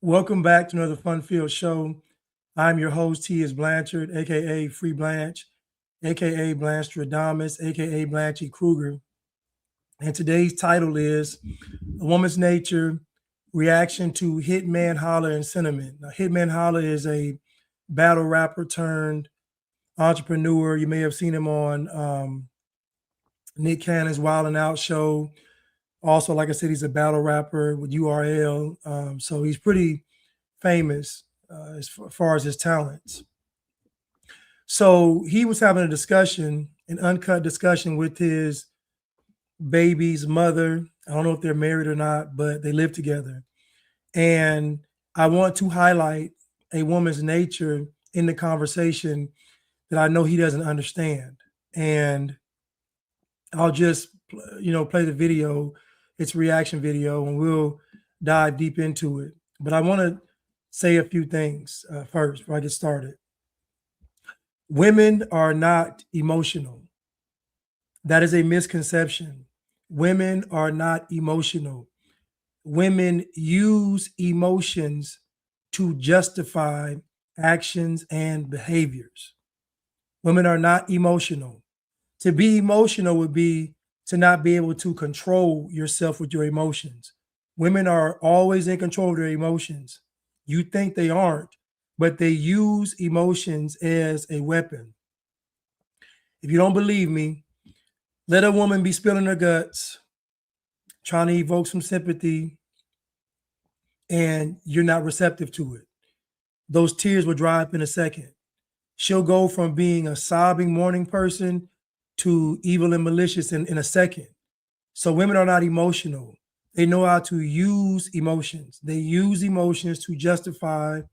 Welcome back to another fun-filled show. I'm your host, T. is Blanchard, aka Free Blanche, aka Blanche Stradamus, aka Blanche Kruger. And today's title is A Woman's Nature, Reaction to Hitman, Holla, and Sentiment. Now, Hitman Holla is a battle rapper turned entrepreneur. You may have seen him on Nick Cannon's Wild 'N Out show. Also, like I said, he's a battle rapper with URL. So he's pretty famous as far as his talents. So he was having a discussion, an uncut discussion with his baby's mother. I don't know if they're married or not, but they live together. And I want to highlight a woman's nature in the conversation that I know he doesn't understand. And I'll just, play the video. It's a reaction video, and we'll dive deep into it. But I want to say a few things first before I get started. Women are not emotional. That is a misconception. Women are not emotional. Women use emotions to justify actions and behaviors. Women are not emotional. To be emotional would be to not be able to control yourself with your emotions. Women are always in control of their emotions. You think they aren't, but they use emotions as a weapon. If you don't believe me, let a woman be spilling her guts, trying to evoke some sympathy, and you're not receptive to it. Those tears will dry up in a second. She'll go from being a sobbing, mourning person to evil and malicious in a second. So women are not emotional. They know how to use emotions. They use emotions to justify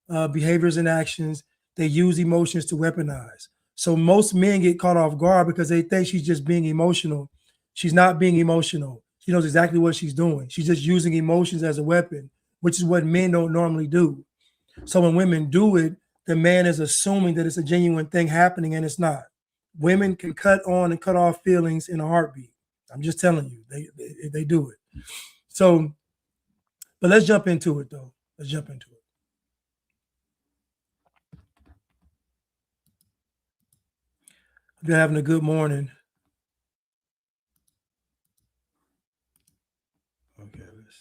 behaviors and actions. They use emotions to weaponize. So most men get caught off guard because they think she's just being emotional. She's not being emotional. She knows exactly what she's doing. She's just using emotions as a weapon, which is what men don't normally do. So when women do it, the man is assuming that it's a genuine thing happening, and it's not. Women can cut on and cut off feelings in a heartbeat. I'm just telling you, they do it. So, but let's jump into it though. Let's jump into it. Hope you're having a good morning. Okay, let's.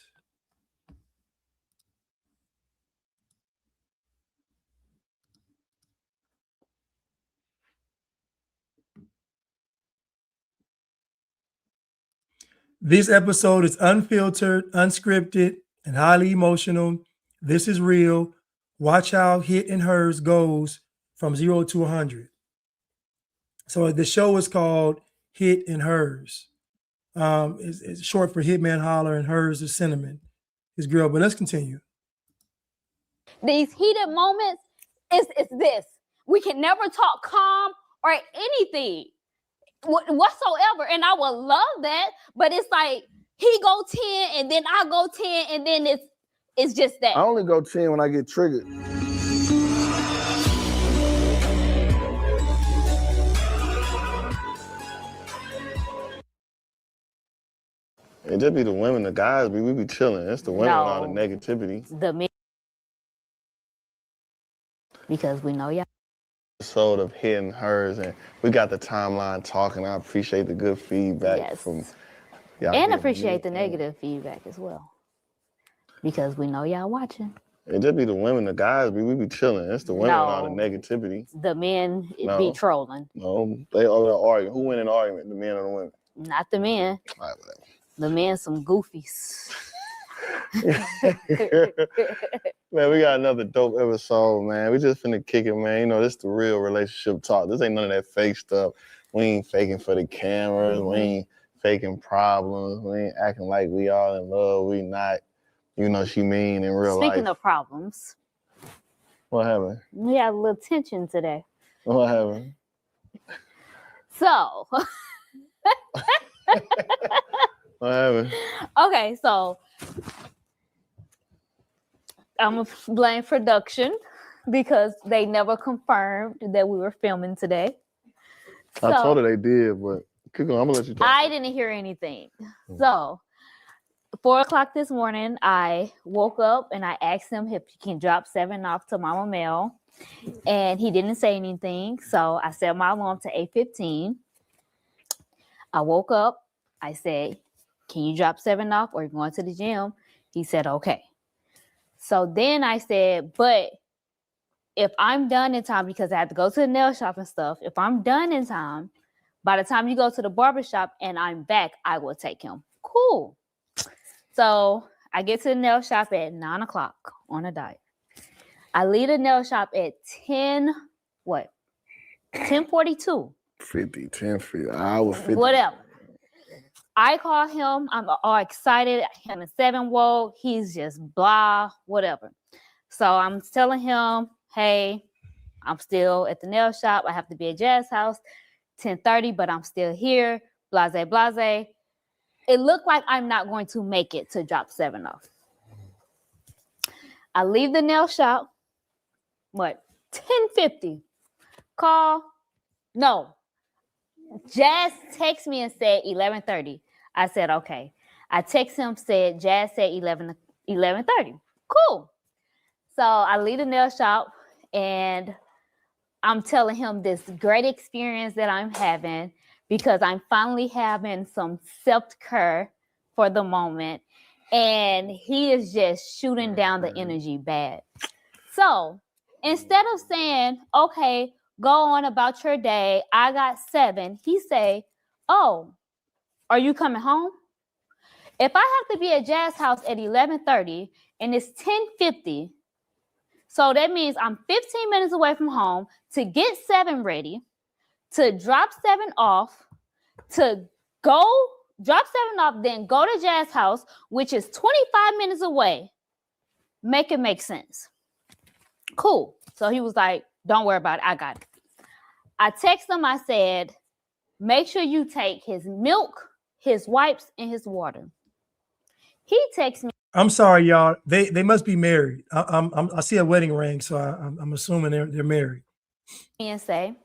This episode is unfiltered, unscripted, and highly emotional. This is real. Watch how Hit and Hers goes from 0 to 100. So the show is called Hit and Hers. It's short for Hitman, Holler, and Hers is Cinnamon, his girl. But let's continue. These heated moments is this. We can never talk calm or anything whatsoever. And I would love that, but it's like he go 10 and then I go 10 and then it's just that. I only go 10 when I get triggered. It just be the women, the guys, we be chilling. It's the women with all the negativity. The men. Because we know y'all. Episode of Hit and Hers, and we got the timeline talking. I appreciate the good feedback from y'all. And appreciate the negative feedback as well. Because we know y'all watching. It just be the women, the guys, we be chilling. It's the women with all the negativity. The men be trolling. No, they arguing. Who win an argument, the men or the women? Not the men. All right, whatever. The men some goofies. Man, we got another dope episode, man. We just finna kick it, man. You know, this the real relationship talk. This ain't none of that fake stuff. We ain't faking for the cameras. We ain't faking problems. We ain't acting like we all in love. We not, she mean in real life. Speaking of problems. What happened? We had a little tension today. What happened? So. What happened? Okay, so I'm gonna blame production because they never confirmed that we were filming today. I told her they did, but keep going. I'm gonna let you talk. I didn't hear anything. So 4 o'clock this morning, I woke up and I asked him if he can drop 7 off to Mama Mel. And he didn't say anything. So I set my alarm to 8:15. I woke up. I said, can you drop 7 off or are you going to the gym? He said, okay. So then I said, but if I'm done in time, because I have to go to the nail shop and stuff, if I'm done in time, by the time you go to the barbershop and I'm back, I will take him. Cool. So I get to the nail shop at 9 o'clock on a diet. I leave the nail shop at 10:42. 10:50. I was 50. Whatever. I call him. I'm all excited. Him and 7 woke. He's just blah, whatever. So I'm telling him, hey, I'm still at the nail shop. I have to be at Jazz House 10:30, but I'm still here. Blase, blase. It looked like I'm not going to make it to drop 7 off. I leave the nail shop. 10:50. Call. No. Jazz texted me and said 11:30. I said, okay. I text him, said, Jazz said 11:30. Cool. So I leave the nail shop and I'm telling him this great experience that I'm having because I'm finally having some self-care for the moment. And he is just shooting down the energy bad. So instead of saying, okay, go on about your day, I got 7, he say, oh, are you coming home? If I have to be at Jazz House at 11:30 and it's 10:50, so that means I'm 15 minutes away from home to get 7 ready, to drop 7 off, to go drop 7 off, then go to Jazz House, which is 25 minutes away. Make it make sense. Cool. So he was like, don't worry about it. I got it. I texted him. I said, make sure you take his milk, his wipes, and his water. He texts me. I'm sorry, y'all. They must be married. I see a wedding ring, so I'm assuming they're married. And say,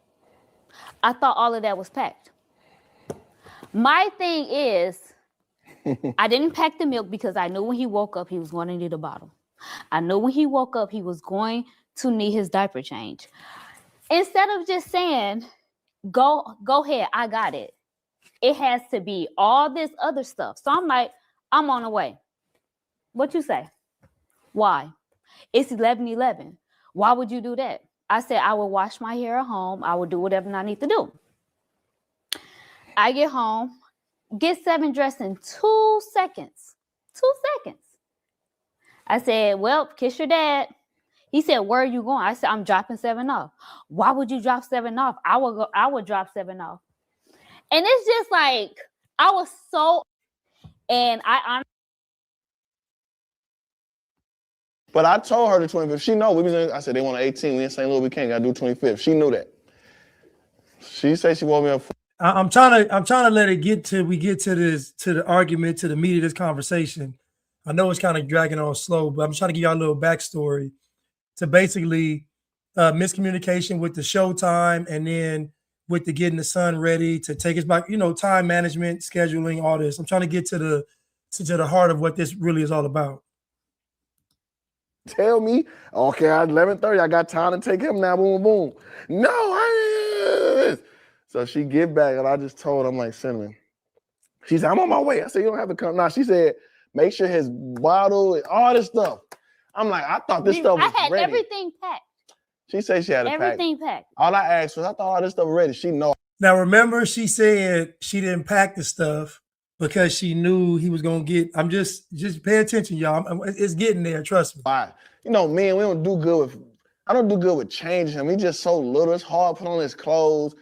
I thought all of that was packed. My thing is, I didn't pack the milk because I knew when he woke up, he was going to need a bottle. I knew when he woke up, he was going to need his diaper change. Instead of just saying, go ahead, I got it. It has to be all this other stuff. So I'm like, I'm on the way. What you say? Why? It's 11:11. Why would you do that? I said, I will wash my hair at home. I will do whatever I need to do. I get home, get 7 dressed in 2 seconds. 2 seconds. I said, well, kiss your dad. He said, where are you going? I said, I'm dropping 7 off. Why would you drop 7 off? I would drop 7 off. And it's just like, I was so, and But I told her the 25th. She know. I said, they want an 18. We in St. Louis. We can't. Got to do 25th. She knew that. She said she woke me up. I'm trying to let it get to the argument, to the meat of this conversation. I know it's kind of dragging on slow, but I'm trying to give y'all a little backstory to basically miscommunication with the showtime and then with the getting the son ready to take us back, time management, scheduling, all this. I'm trying to get to the heart of what this really is all about. Tell me, okay, at 11:30, I got time to take him now, boom, boom. No, so she get back and I just told her, I'm like, Cinnamon. She said, I'm on my way. I said, you don't have to come now. She said, make sure his bottle and all this stuff. I'm like, I thought this stuff was ready. I had everything packed. She said she had everything packed. All I asked was, I thought all this stuff was ready. She know. Now, remember, she said she didn't pack the stuff because she knew he was going to get, I'm just pay attention, y'all. It's getting there, trust me. Fine. Man, we don't do good with, I don't do good with changing him. He's just so little. It's hard to put on his clothes.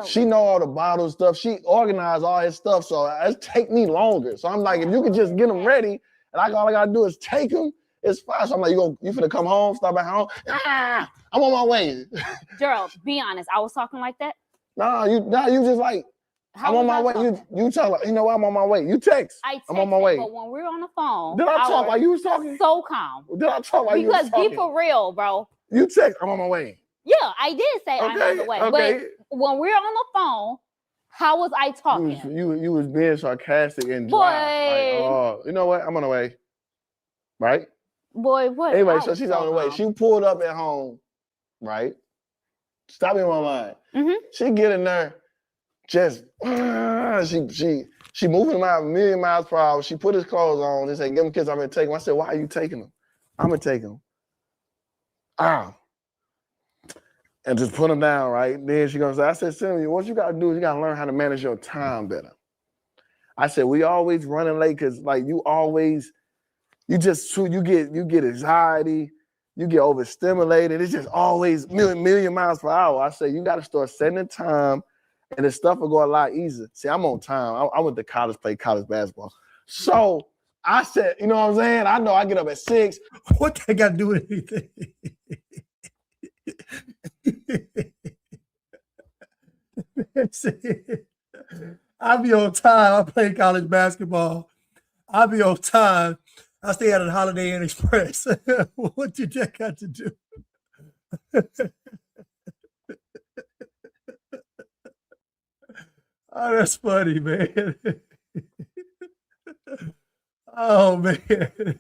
She know all the bottle stuff. She organized all his stuff, so it take me longer. So I'm like, if you could just get him ready, and all I gotta do is take him, it's fine. So I'm like, you finna come home, stop at home? I'm on my way. Gerald, be honest. I was talking like that? You just like, I'm on my way. You tell her, you know what, I'm on my way. You text. I'm on my way. But when we're on the phone, did I talk while you was talking? So calm. Did I talk while you was talking? Because be for real, bro. You text, I'm on my way. Yeah, I did say I'm on the way. Okay. But when we're on the phone, How was I talking? You was being sarcastic and dry. Like, oh, you know what? I'm on the way. Right? Boy, what? Anyway, so she's on the way. Wrong. She pulled up at home, right? Stop me in my line. She get in there, just she moving him out a million miles per hour. She put his clothes on. They say, give him kids, I'm gonna take him. I said, why are you taking them? I'm gonna take him. And just put him down, right? Then she goes, I said, Cindy, what you gotta do is you gotta learn how to manage your time better. I said, we always running late because like you get anxiety, you get overstimulated. It's just always million miles per hour. I say you got to start setting the time, and the stuff will go a lot easier. See, I'm on time. I went to college, played college basketball. So I said, you know what I'm saying? I know I get up at 6. What that got to do with anything? I be on time. I play college basketball. I be on time. I stay at a Holiday Inn Express. What did that got to do? Oh, that's funny, man. Oh, man.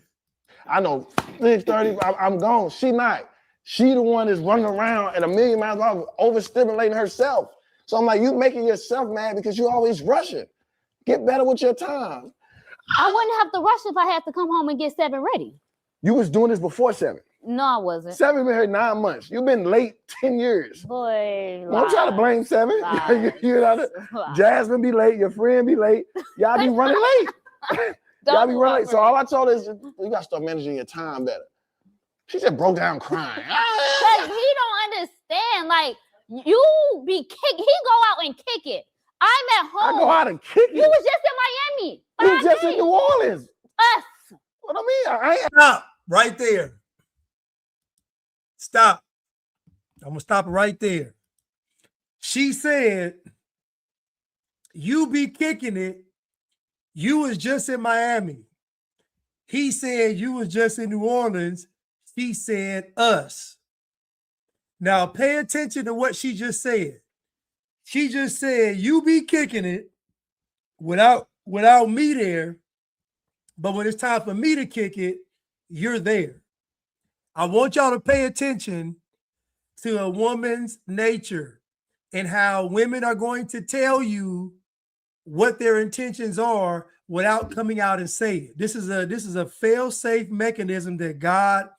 I know 6:30, I'm gone. She not. She the one that's running around at a million miles per hour, overstimulating herself. So I'm like, you making yourself mad because you always rushing. Get better with your time. I wouldn't have to rush if I had to come home and get 7 ready. You was doing this before 7. No, I wasn't. 7 been here 9 months. You've been late 10 years. Boy, Don't try to blame 7. You know, Jasmine be late. Your friend be late. Y'all be running late. Y'all be running late. So all I told her is you got to start managing your time better. She just broke down crying. But he don't understand. Like, you be kick. He go out and kick it. I'm at home. I go out and kick it. You was just in Miami. You was just in New Orleans. Us. What I mean? I ain't. Stop right there. Stop. I'm going to stop it right there. She said, you be kicking it. You was just in Miami. He said you was just in New Orleans. She said us. Now pay attention to what she just said. She just said you be kicking it without me there, but when it's time for me to kick it, you're there. I want y'all to pay attention to a woman's nature and how women are going to tell you what their intentions are without coming out and saying it. This is a fail-safe mechanism that God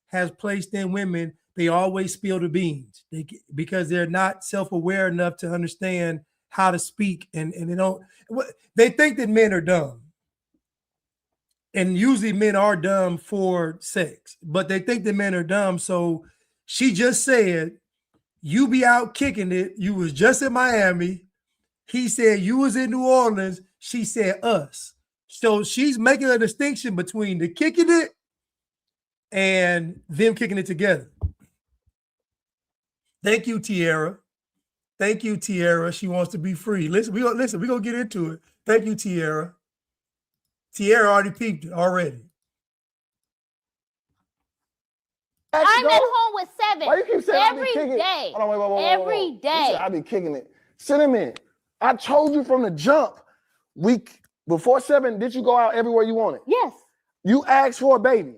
has placed in women. They always spill the beans because they're not self-aware enough to understand how to speak, and they think that men are dumb. And usually men are dumb for sex, but they think that men are dumb. So she just said, you be out kicking it. You was just in Miami. He said you was in New Orleans. She said us. So she's making a distinction between the kicking it and them kicking it together. Thank you, Tiara. Thank you, Tiara. She wants to be free. We're gonna get into it. Thank you, Tiara. Tiara already peeped it already. I'm at home with 7. Why you keep saying every day? Hold on, wait. Every day. I be kicking it. Cinnamon, I told you from the jump, before 7, did you go out everywhere you wanted? Yes. You asked for a baby.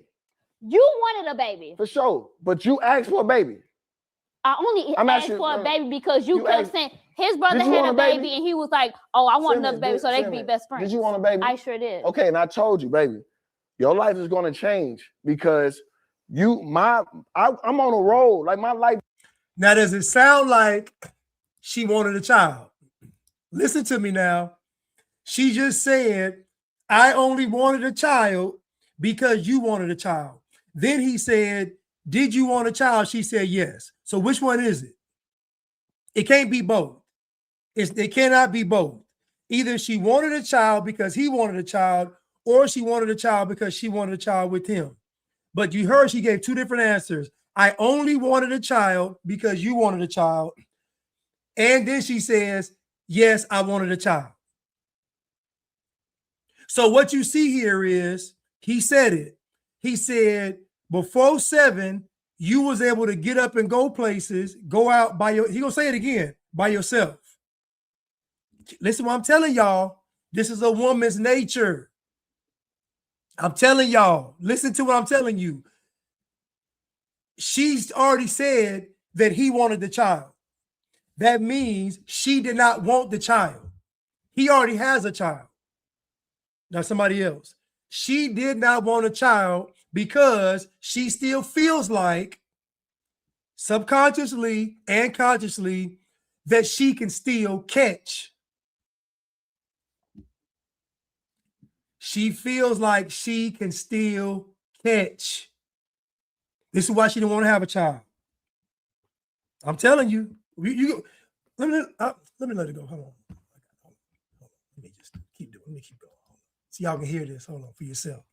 You wanted a baby. For sure. But you asked for a baby. I only asked for a baby because you kept saying his brother had a baby and he was like, oh, I want another baby so they can be best friends. Did you want a baby? I sure did. Okay, and I told you, baby, your life is going to change because I'm on a roll. Like my life. Now, does it sound like she wanted a child? Listen to me now. She just said, I only wanted a child because you wanted a child. Then he said, did you want a child? She said, yes. So which one is it? It can't be both. It cannot be both. Either she wanted a child because he wanted a child, or she wanted a child because she wanted a child with him. But you heard she gave 2 different answers. I only wanted a child because you wanted a child. And then she says, yes, I wanted a child. So what you see here is, he said it. He said, before 7, you was able to get up and go places, go out by he gonna say it again, by yourself. listen what I'm telling y'all. This is a woman's nature. I'm telling y'all, listen to what I'm telling you. She's already said that he wanted the child. That means she did not want the child. He already has a child. Now somebody else. She did not want a child because she still feels like subconsciously and consciously that she can still catch. She feels like she can still catch. This is why she didn't want to have a child. I'm telling you. Let me let it go. Hold on. Let me just keep doing. Let me keep going. So y'all can hear this. Hold on for yourself.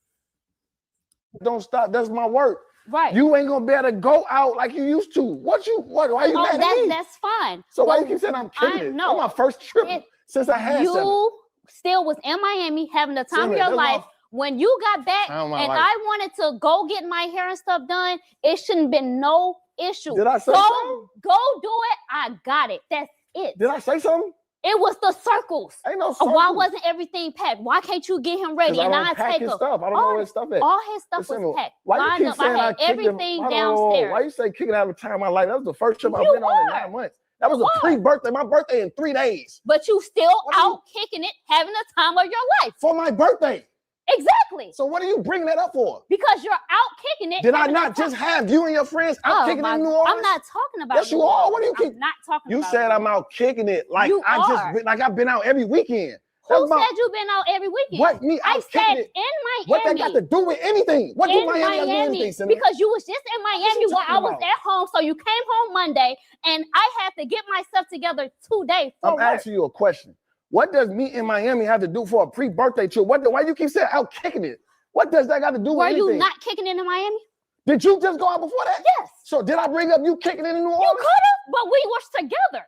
Don't stop. That's my work. Right. You ain't gonna be able to go out like you used to. Why you mad at me? That's fine. So why you keep saying I'm kicking it? No. That's my first trip since I had you still was in Miami having the time of your life. When you got back and I wanted to go get my hair and stuff done, it shouldn't have been no issue. Did I say something? Go do it. I got it. That's it. Did I say something? It was the circles. Ain't no circles. Why wasn't everything packed? Why can't you get him ready? And I take his stuff. I don't know where his stuff at. All his stuff was packed. Why you keep saying I had everything downstairs. Why you say kicking out of time of my life? That was the first trip I've been on in 9 months. That was a pre-birthday. My birthday in 3 days. But you still out kicking it, having the time of your life. For my birthday. Exactly. So what are you bringing that up for? Because you're out kicking it. Did I not just have you and your friends out kicking it in New Orleans? I'm not talking about. Yes, you are. What do you keep? I'm not talking. You about said I'm out kicking it like I've been out every weekend. Who said you've been out every weekend? What me? I said in Miami. What that got to do with anything? What do Miami have to do with anything? Because you was just in Miami while I was at home, so you came home Monday, and I had to get myself together today. I'm asking you a question. What does me in Miami have to do for a pre-birthday trip? Why you keep saying out kicking it? What does that got to do with anything? Were you not kicking it in Miami? Did you just go out before that? Yes. So did I bring up you kicking it in New Orleans? You could have, but we were together.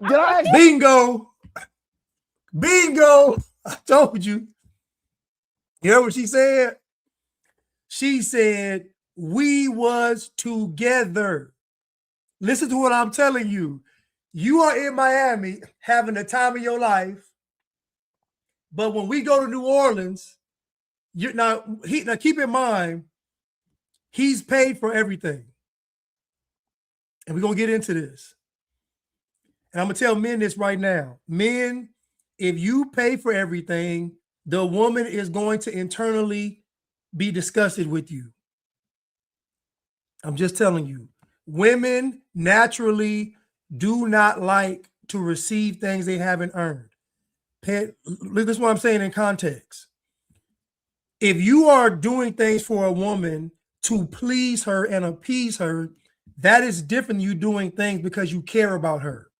Did I ask? Bingo. I told you. You heard what she said? She said, we was together. Listen to what I'm telling you. You are in Miami having the time of your life. But when we go to New Orleans, now keep in mind, he's paid for everything. And we're going to get into this. And I'm going to tell men this right now. Men, if you pay for everything, the woman is going to internally be disgusted with you. I'm just telling you. Women naturally do not like to receive things they haven't earned. This is what I'm saying in context. If you are doing things for a woman to please her and appease her, that is different than you doing things because you care about her.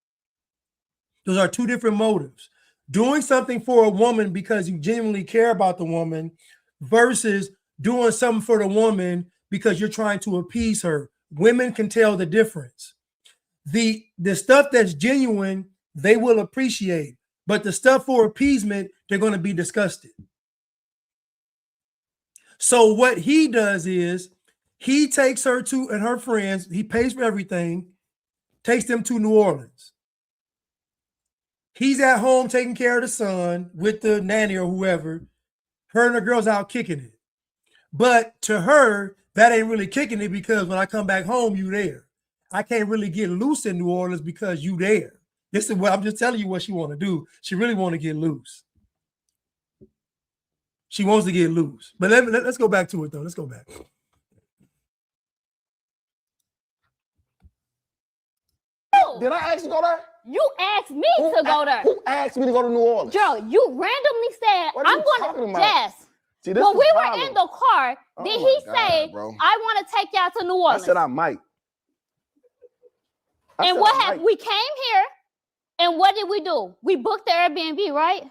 Those are two different motives. Doing something for a woman because you genuinely care about the woman versus doing something for the woman because you're trying to appease her. Women can tell the difference. The stuff that's genuine, they will appreciate. But the stuff for appeasement, they're going to be disgusted. So what he does is he takes her to, and her friends, he pays for everything, takes them to New Orleans. He's at home taking care of the son with the nanny or whoever. Her and the girl's out kicking it. But to her, that ain't really kicking it because when I come back home, you there. I can't really get loose in New Orleans because you there. This is what I'm just telling you what she want to do. She really want to get loose. She wants to get loose. But let's go back to it, though. Let's go back. Did I ask you to go there? You asked me to go there. Who asked me to go to New Orleans? Gerald, you randomly said, I'm going to Jess. When we were in the car, did he say, I want to take y'all to New Orleans? I said I might. And what happened? We came here, and what did we do? We booked the Airbnb, right?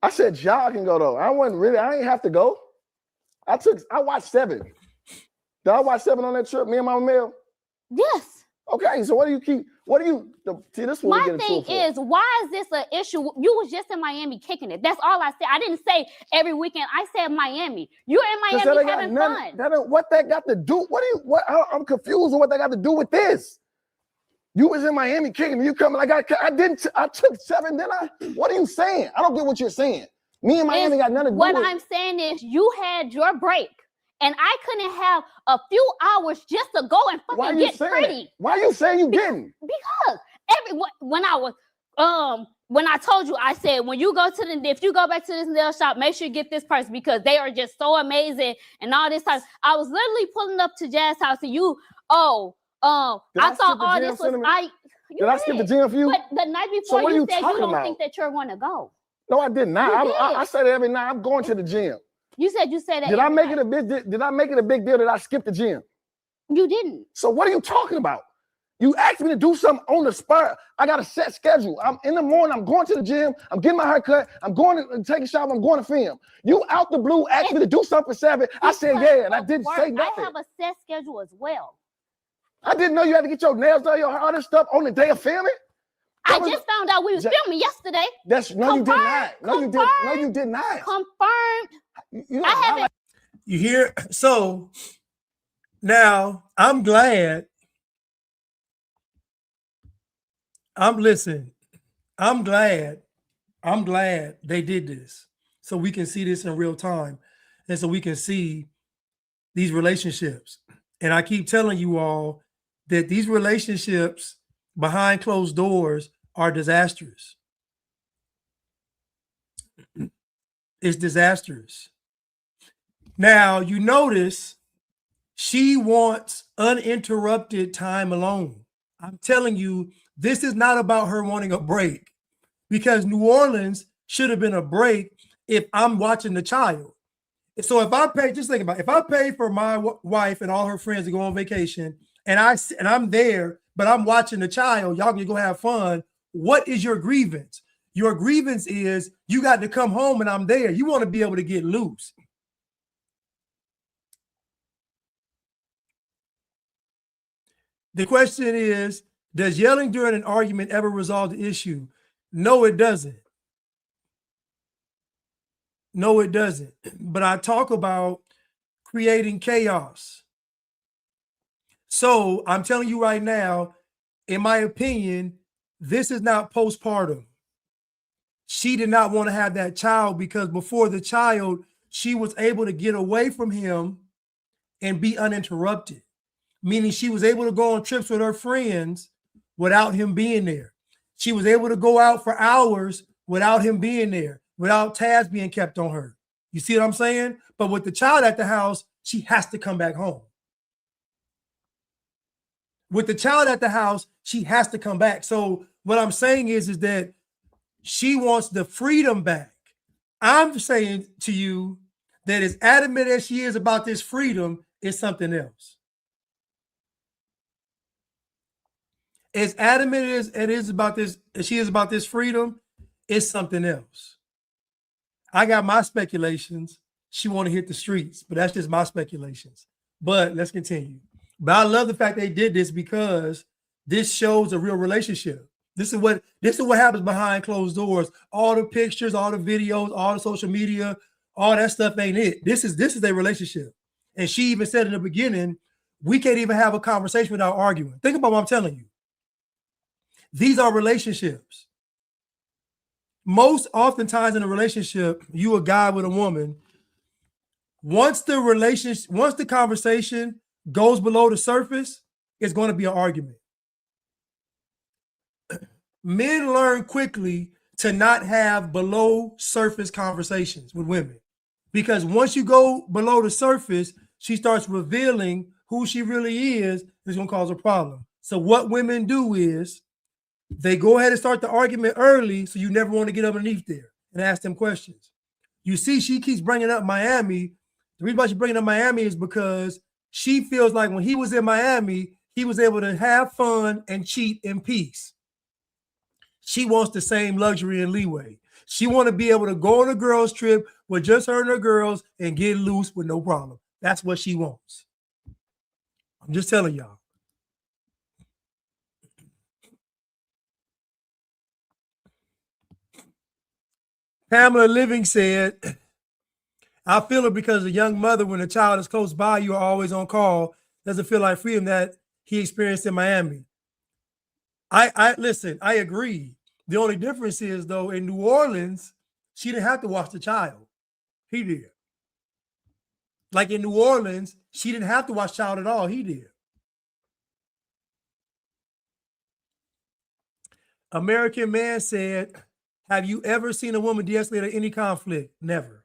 I said y'all can go though. I ain't have to go. I watched 7. Did I watch 7 on that trip? Me and Mama Mel? Yes. Okay, so this one my thing is, why is this an issue? You was just in Miami kicking it. That's all I said. I didn't say every weekend. I said Miami. You're in Miami having fun. What that got to do? I'm confused with what that got to do with this. You was in Miami kicking. You coming like I took 7. Then what are you saying? I don't get what you're saying. Me and Miami got nothing to do with it. What I'm saying is you had your break. And I couldn't have a few hours just to go and fucking get pretty. That? Why are you saying you didn't? Because when I told you, I said, when you go to if you go back to this nail shop, make sure you get this person because they are just so amazing and all this time. I was literally pulling up to Jazz house and I thought all this was Did I skip the gym for you? But the night before you said you don't think that you're going to go. No, I did not. I said it every night. I'm going to the gym. You said that. Did I make it a big deal that I skipped the gym? You didn't. So what are you talking about? You asked me to do something on the spot. I got a set schedule. I'm in the morning. I'm going to the gym. I'm getting my hair cut. I'm going to take a shower. I'm going to film. You out the blue asked me to do something for 7. I said yeah, and I didn't say nothing. I have a set schedule as well. I didn't know you had to get your nails done, your other stuff on the day of filming. I just found out we was filming yesterday. You did not. No, you did not. Confirmed. You hear? So now I'm glad. I'm glad they did this so we can see this in real time and so we can see these relationships. And I keep telling you all that these relationships behind closed doors are disastrous. It's disastrous. Now, you notice she wants uninterrupted time alone. I'm telling you, this is not about her wanting a break because New Orleans should have been a break if I'm watching the child. So if I pay, just think about it, if I pay for my wife and all her friends to go on vacation and I'm there, but I'm watching the child, y'all can go have fun. What is your grievance? Your grievance is you got to come home and I'm there. You want to be able to get loose. The question is, does yelling during an argument ever resolve the issue? No, it doesn't. No, it doesn't. But I talk about creating chaos. So I'm telling you right now, in my opinion, this is not postpartum. She did not want to have that child because before the child, she was able to get away from him and be uninterrupted, meaning she was able to go on trips with her friends without him being there. She was able to go out for hours without him being there, without tabs being kept on her. You see what I'm saying? But with the child at the house, she has to come back home. With the child at the house, she has to come back. So what I'm saying is that she wants the freedom back. I'm saying to you that as adamant as she is about this freedom, is something else. As adamant as it is about this, as she is about this freedom, it's something else. I got my speculations. She want to hit the streets, but that's just my speculations. But let's continue. But I love the fact they did this because this shows a real relationship. This is what happens behind closed doors. All the pictures, all the videos, all the social media, all that stuff ain't it. This is a relationship. And she even said in the beginning, we can't even have a conversation without arguing. Think about what I'm telling you. These are relationships. Most oftentimes in a relationship, you a guy with a woman, once the conversation goes below the surface, it's going to be an argument. Men learn quickly to not have below surface conversations with women because once you go below the surface, she starts revealing who she really is. It's going to cause a problem. So what women do is they go ahead and start the argument early so you never want to get underneath there and ask them questions. You see, she keeps bringing up Miami. The reason why she's bringing up Miami is because she feels like when he was in Miami, he was able to have fun and cheat in peace. She wants the same luxury and leeway. She want to be able to go on a girls' trip with just her and her girls and get loose with no problem. That's what she wants. I'm just telling y'all. Pamela Living said, I feel it because a young mother, when a child is close by, you are always on call. Doesn't feel like freedom that he experienced in Miami. I listen, I agree. The only difference is though, in New Orleans, she didn't have to watch the child. He did. Like in New Orleans, she didn't have to watch child at all. He did. American Man said, have you ever seen a woman de-escalate any conflict? Never.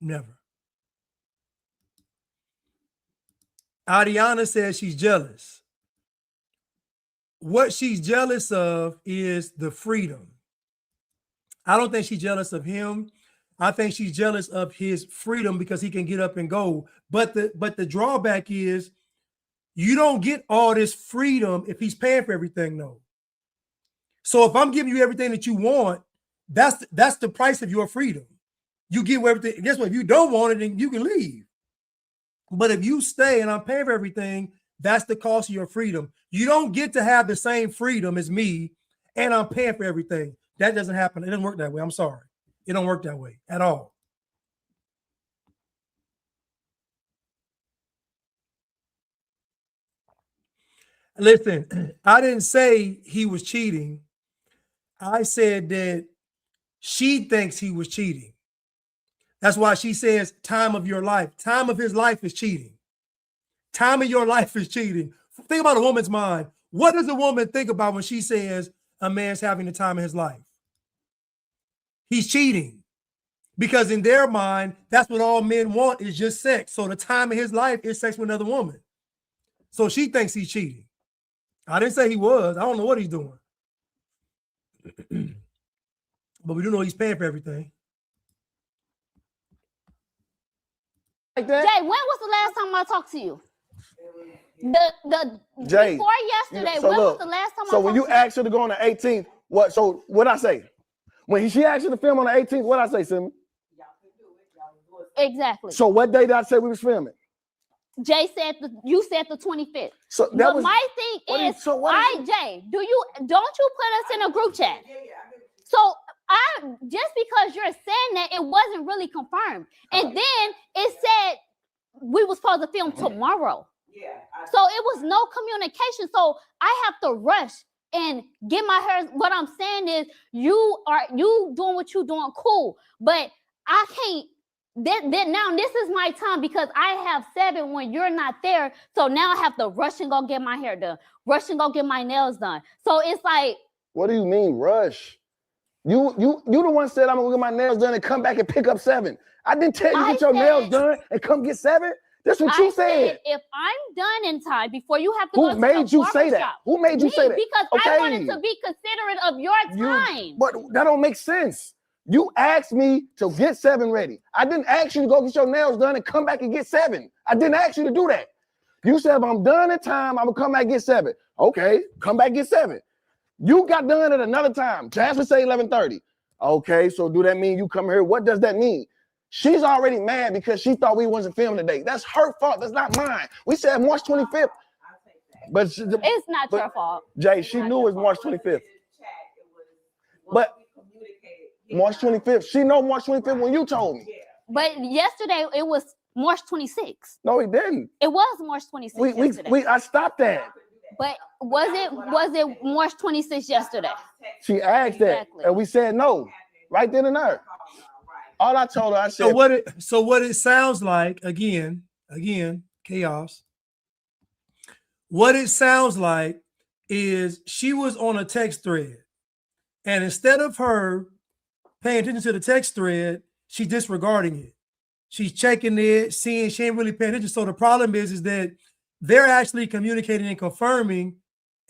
Never. Adiana says she's jealous. What she's jealous of is the freedom. I don't think she's jealous of him. I think she's jealous of his freedom because he can get up and go. But the drawback is you don't get all this freedom if he's paying for everything, though. So if I'm giving you everything that you want, that's the price of your freedom. You give everything. Guess what? If you don't want it, then you can leave. But if you stay and I'm paying for everything, that's the cost of your freedom. You don't get to have the same freedom as me and I'm paying for everything. That doesn't happen. It doesn't work that way. I'm sorry. It don't work that way at all. Listen, I didn't say he was cheating. I said that she thinks he was cheating. That's why she says time of your life. Time of his life is cheating. Time of your life is cheating. Think about a woman's mind. What does a woman think about when she says a man's having the time of his life? He's cheating. Because in their mind, that's what all men want is just sex. So the time of his life is sex with another woman. So she thinks he's cheating. I didn't say he was. I don't know what he's doing. But we do know he's paying for everything. Like that? Jay, when was the last time I talked to you? Jay, before yesterday, so when look, was the last time I talked to you? So when you asked her to go on the 18th, what I say? When she asked you to film on the 18th, what I say, Simon? Exactly. So what day did I say we was filming? Jay said you said the 25th. So that but was, my thing is, Jay, don't you put us in a group chat? So just because you're saying that, it wasn't really confirmed. And then it said we were supposed to film tomorrow. Yeah. So it was no communication. So I have to rush and get my hair. What I'm saying is you doing what you're doing, cool. But I can't. Now this is my time because I have 7 when you're not there. So now I have to rush and go get my hair done, rush and go get my nails done. So it's like, what do you mean rush? You the one said I'm gonna get my nails done and come back and pick up 7. I didn't tell you to get your nails done and come get 7. That's what you said. If I'm done in time before you have to go to the barbershop. Who made you say that? Who made you say that? Because I wanted to be considerate of your time. But that don't make sense. You asked me to get 7 ready. I didn't ask you to go get your nails done and come back and get 7. I didn't ask you to do that. You said if I'm done in time, I'm gonna come back and get 7. Okay, come back and get 7. You got done at another time. Jasmine say 11:30. Okay, so do that mean you come here? What does that mean? She's already mad because she thought we wasn't filming today. That's her fault. That's not mine. We said March 25th. But it's not your fault. Jay, she knew it was March 25th. But March 25th. She know March 25th when you told me. But yesterday it was March 26th. No, it didn't. It was March 26th. I stopped that. But was it March 26th yesterday? She asked that, and we said no, right then and there. All I told her, I said. So what it sounds like, again, chaos. What it sounds like is she was on a text thread, and instead of her paying attention to the text thread, she's disregarding it. She's checking it, seeing she ain't really paying attention. So the problem is that they're actually communicating and confirming,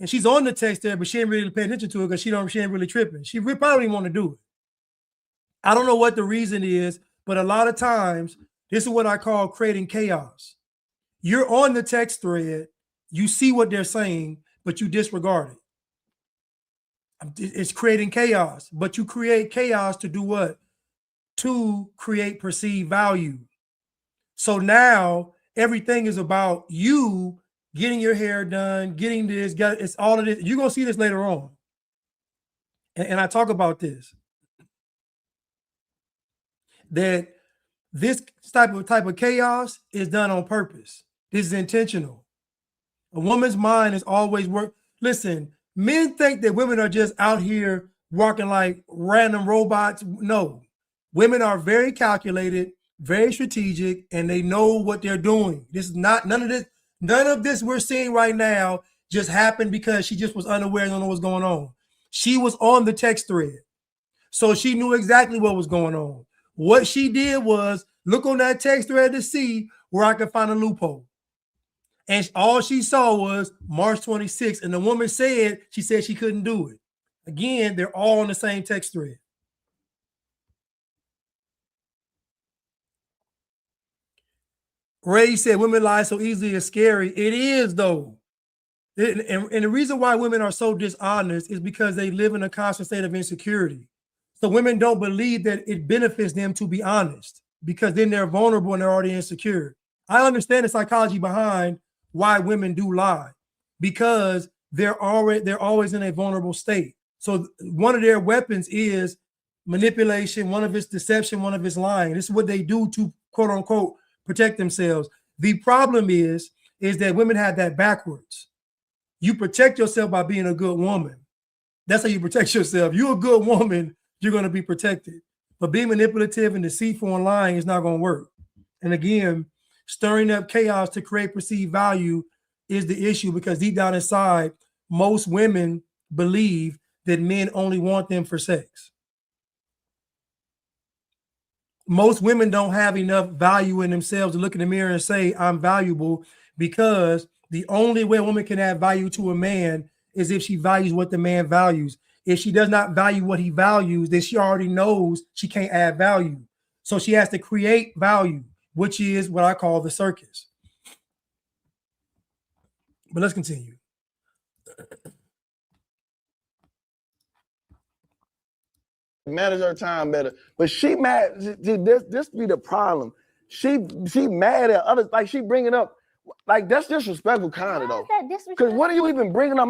and she's on the text there, but she ain't really paying attention to it because she ain't really tripping. She probably didn't want to do it. I don't know what the reason is, but a lot of times, this is what I call creating chaos. You're on the text thread, you see what they're saying, but you disregard it. It's creating chaos, but you create chaos to do what? To create perceived value. So now everything is about you getting your hair done, getting this, it's all of this. You're going to see this later on. And I talk about this. That this type of chaos is done on purpose. This is intentional. A woman's mind is always work. Listen, men think that women are just out here walking like random robots. No, women are very calculated, very strategic, and they know what they're doing. This is not none of this we're seeing right now just happened because she just was unaware and don't know what's going on. She was on the text thread, so she knew exactly what was going on. What she did was look on that text thread to see where I could find a loophole. And all she saw was March 26th. And the woman said, she said she couldn't do it. Again, they're all on the same text thread. Ray said, women lie so easily is scary. It is, though. And the reason why women are so dishonest is because they live in a constant state of insecurity. So women don't believe that it benefits them to be honest because then they're vulnerable and they're already insecure. I understand the psychology behind why women do lie, because they're always in a vulnerable state. So one of their weapons is manipulation, one of it's deception, one of it's lying. This is what they do to quote unquote protect themselves. The problem is that women have that backwards. You protect yourself by being a good woman. That's how you protect yourself. You're a good woman, you're going to be protected. But being manipulative and deceitful and lying is not going to work. And again, stirring up chaos to create perceived value is the issue, because deep down inside, most women believe that men only want them for sex. Most women don't have enough value in themselves to look in the mirror and say, I'm valuable, because the only way a woman can add value to a man is if she values what the man values. If she does not value what he values, then she already knows she can't add value. So she has to create value, which is what I call the circus. But let's continue. Manage her time better. But she mad. This be the problem. She mad at others. Like she bringing up, like that's disrespectful kind of though. Because what are you even bringing up?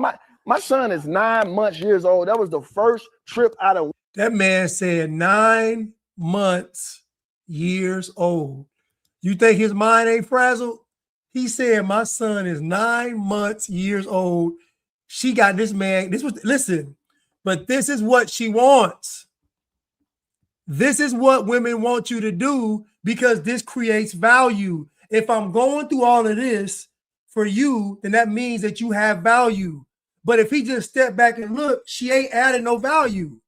My son is 9 months years old. That was the first trip out of. That man said 9 months years old. You think his mind ain't frazzled? He said, my son is 9 months years old. She got this man. Listen, but this is what she wants. This is what women want you to do, because this creates value. If I'm going through all of this for you, then that means that you have value. But if he just step back and look, she ain't adding no value.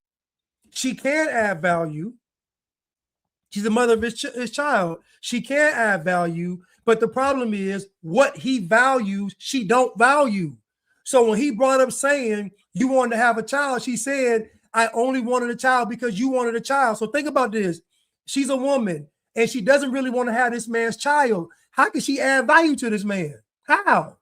She can add value. She's the mother of his child. She can add value, but the problem is what he values, she don't value. So when he brought up saying you wanted to have a child, she said, I only wanted a child because you wanted a child. So think about this. She's a woman and she doesn't really want to have this man's child. How can she add value to this man? How?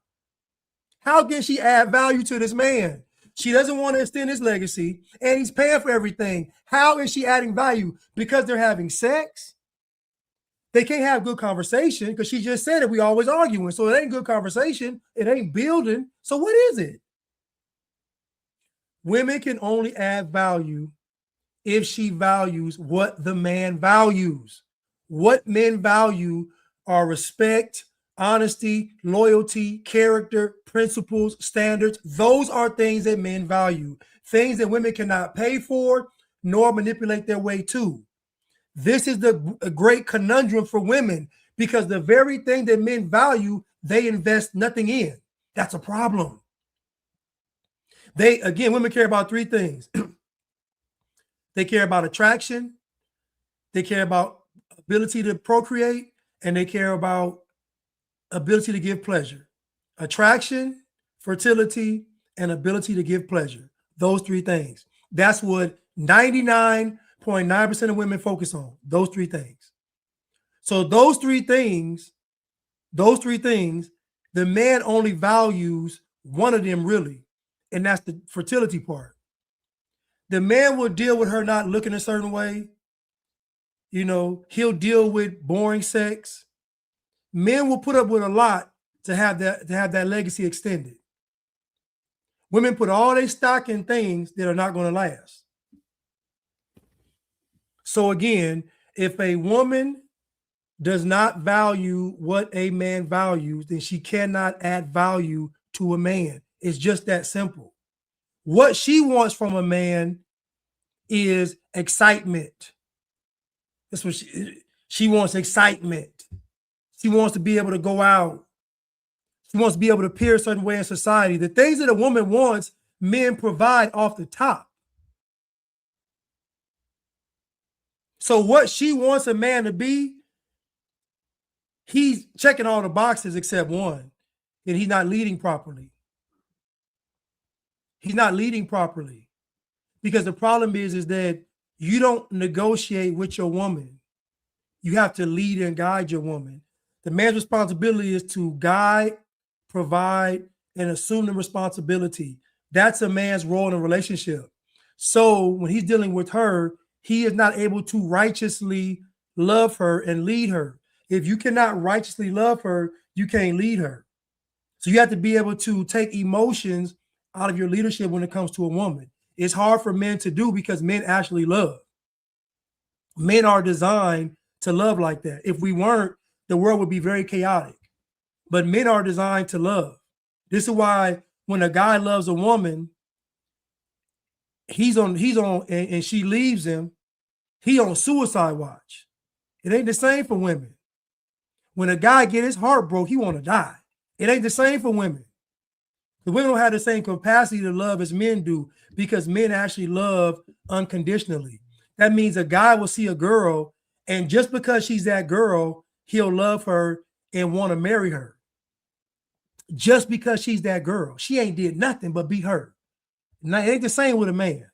How can she add value to this man? She doesn't want to extend his legacy and he's paying for everything. How is she adding value? Because they're having sex? They can't have good conversation because she just said it. We always arguing. So it ain't good conversation. It ain't building. So what is it? Women can only add value if she values what the man values. What men value are respect, honesty, loyalty, character, principles, standards. Those are things that men value. Things that women cannot pay for nor manipulate their way to. This is the great conundrum for women, because the very thing that men value, they invest nothing in. That's a problem. Women care about three things. They care about attraction, they care about ability to procreate, and they care about ability to give pleasure. Attraction, fertility, and ability to give pleasure. Those three things. That's what 99.9% of women focus on. Those three things. So those three things, the man only values one of them really, and that's the fertility part. The man will deal with her not looking a certain way. You know, he'll deal with boring sex. Men will put up with a lot to have that legacy extended. Women put all their stock in things that are not going to last. So again, if a woman does not value what a man values, then she cannot add value to a man. It's just that simple. What she wants from a man is excitement. That's what she wants, excitement. She wants to be able to go out. She wants to be able to appear a certain way in society. The things that a woman wants, men provide off the top. So what she wants a man to be, he's checking all the boxes except one, and he's not leading properly. He's not leading properly because the problem is that you don't negotiate with your woman. You have to lead and guide your woman. The man's responsibility is to guide, provide, and assume the responsibility. That's a man's role in a relationship. So when he's dealing with her, he is not able to righteously love her and lead her. If you cannot righteously love her, you can't lead her. So you have to be able to take emotions out of your leadership when it comes to a woman. It's hard for men to do because men actually love. Men are designed to love like that. If we weren't, the world would be very chaotic. But men are designed to love. This is why when a guy loves a woman, he's on, and she leaves him, he on suicide watch. It ain't the same for women. When a guy get his heart broke, he want to die. It ain't the same for women. The women don't have the same capacity to love as men do because men actually love unconditionally. That means a guy will see a girl, and just because she's that girl, he'll love her and want to marry her. Just because she's that girl. She ain't did nothing but be her. Now, it ain't the same with a man.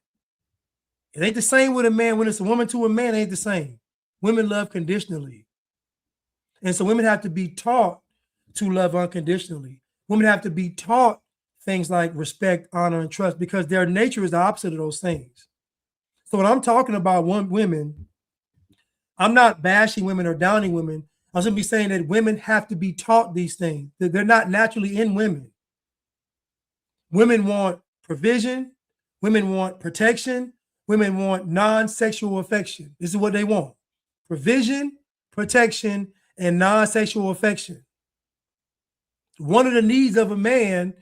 It ain't the same with a man. When it's a woman to a man, it ain't the same. Women love conditionally. And so women have to be taught to love unconditionally. Women have to be taught things like respect, honor, and trust because their nature is the opposite of those things. So when I'm talking about women, I'm not bashing women or downing women. I'm simply saying that women have to be taught these things, that they're not naturally in women. Women want provision. Women want protection. Women want non-sexual affection. This is what they want. Provision, protection, and non-sexual affection. One of the needs of a man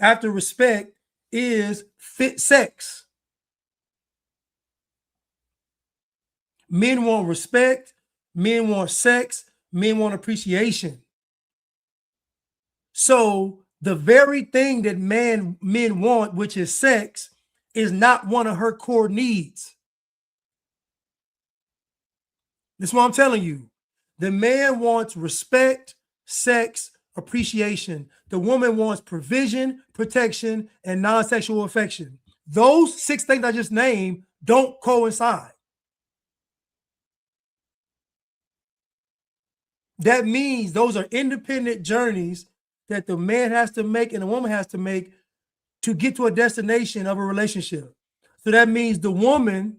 after respect is fit sex. Men want respect, men want sex, men want appreciation. So the very thing that men want, which is sex, is not one of her core needs. That's what I'm telling you. The man wants respect, sex, appreciation. The woman wants provision, protection, and non-sexual affection. Those 6 things I just named don't coincide. That means those are independent journeys that the man has to make and the woman has to make to get to a destination of a relationship. So that means the woman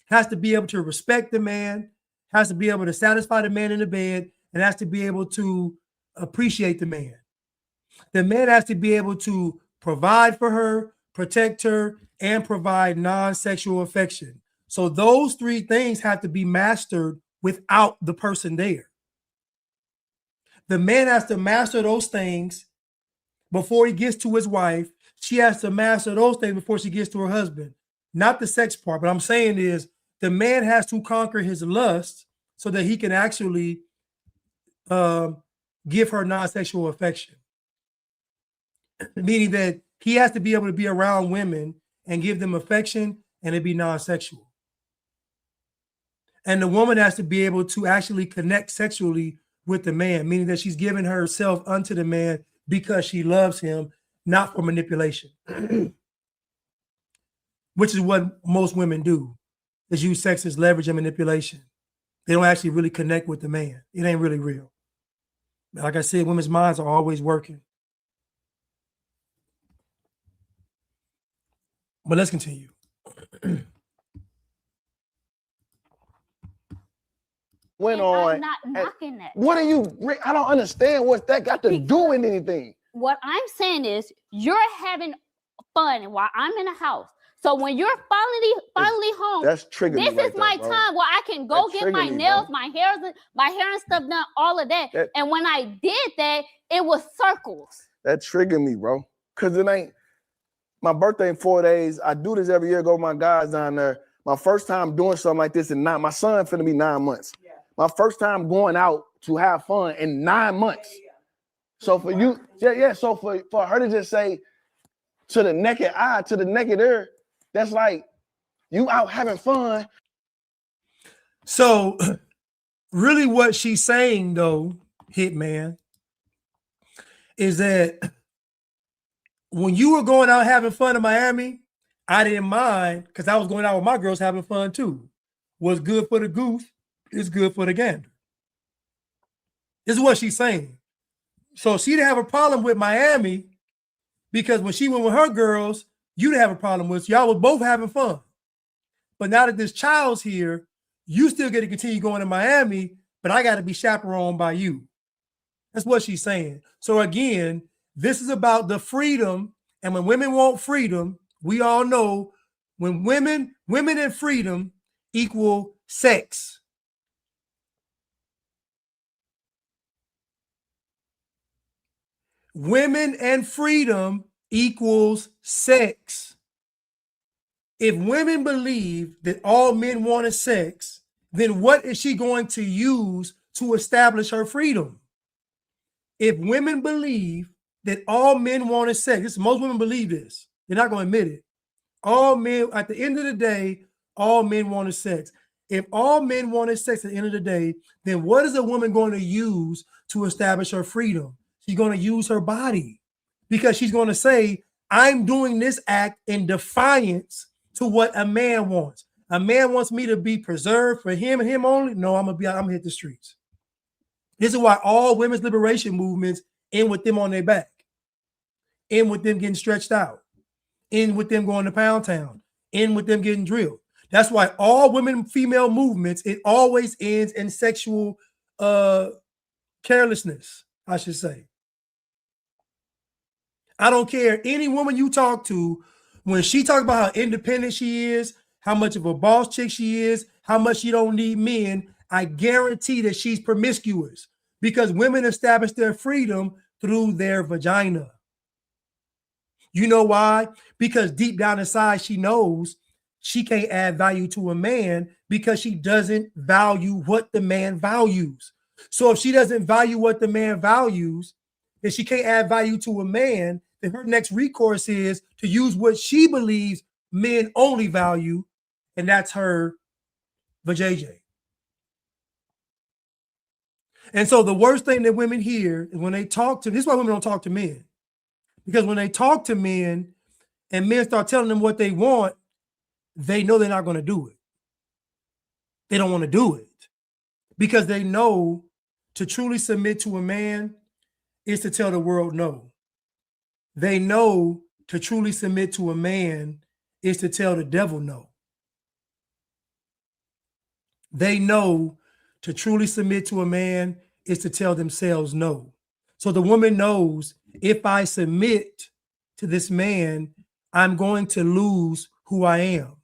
has to be able to respect the man, has to be able to satisfy the man in the bed, and has to be able to appreciate the man. The man has to be able to provide for her, protect her, and provide non-sexual affection. So those 3 things have to be mastered without the person there. The man has to master those things before he gets to his wife. She has to master those things before she gets to her husband. Not the sex part, but I'm saying is the man has to conquer his lust so that he can actually give her non-sexual affection. Meaning that he has to be able to be around women and give them affection and it be non-sexual. And the woman has to be able to actually connect sexually with the man, meaning that she's giving herself unto the man because she loves him, not for manipulation, which is what most women do, is use sex as leverage and manipulation. They don't actually really connect with the man. It ain't really real. Like I said, women's minds are always working. But let's continue. Went And on. I'm not knocking that. What are you? I don't understand what that got to do with anything. What I'm saying is you're having fun while I'm in the house. So when you're finally home, That's triggering me. this is my time where I can go get my nails, my hair and stuff done, all of that. And when I did that, it was circles. That triggered me, bro. Cause it ain't my birthday in 4 days. I do this every year, go with my guys down there. My first time doing something like this in my son finna be 9 months. Yeah. My first time going out to have fun in 9 months. Yeah. So for you, so for her to just say to the naked eye, to the naked ear, that's like you out having fun. So really what she's saying though, Hitman, is that when you were going out having fun in Miami, I didn't mind because I was going out with my girls having fun too. What's good for the goose is good for the gander. This is what she's saying. So she didn't have a problem with Miami because when she went with her girls, you didn't have a problem with. Y'all were both having fun. But now that this child's here, you still get to continue going to Miami, but I got to be chaperoned by you. That's what she's saying. So again, this is about the freedom. And when women want freedom, we all know when women and freedom equal sex. Women and freedom equals sex. If women believe that all men want is sex, then what is she going to use to establish her freedom? If women believe that all men want is sex, most women believe this. They're not going to admit it. All men, at the end of the day, all men want is sex. If all men want is sex at the end of the day, then what is a woman going to use to establish her freedom? She's going to use her body because she's going to say, I'm doing this act in defiance to what a man wants. A man wants me to be preserved for him and him only. No, I'm gonna hit the streets. This is why all women's liberation movements end with them on their back, end with them getting stretched out, end with them going to Pound Town, end with them getting drilled. That's why all women, female movements, it always ends in sexual carelessness, I should say. I don't care. Any woman you talk to, when she talks about how independent she is, how much of a boss chick she is, how much she don't need men, I guarantee that she's promiscuous because women establish their freedom through their vagina. You know why? Because deep down inside, she knows she can't add value to a man because she doesn't value what the man values. So if she doesn't value what the man values, then she can't add value to a man, then her next recourse is to use what she believes men only value, and that's her vajayjay. And so the worst thing that women hear is when they talk to, this is why women don't talk to men. Because when they talk to men and men start telling them what they want, they know they're not going to do it. They don't want to do it because they know to truly submit to a man is to tell the world no. They know to truly submit to a man is to tell the devil no. They know to truly submit to a man is to tell themselves no. So the woman knows if I submit to this man, I'm going to lose who I am.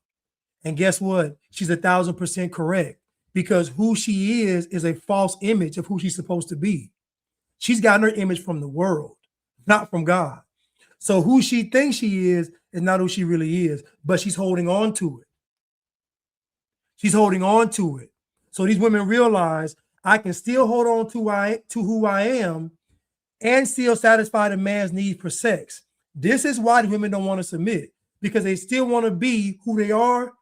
And guess what? She's 1,000% correct because who she is a false image of who she's supposed to be. She's gotten her image from the world, not from God. So who she thinks she is not who she really is, but she's holding on to it. She's holding on to it. So these women realize I can still hold on to who I am and still satisfy the man's need for sex. This is why the women don't want to submit because they still want to be who they are,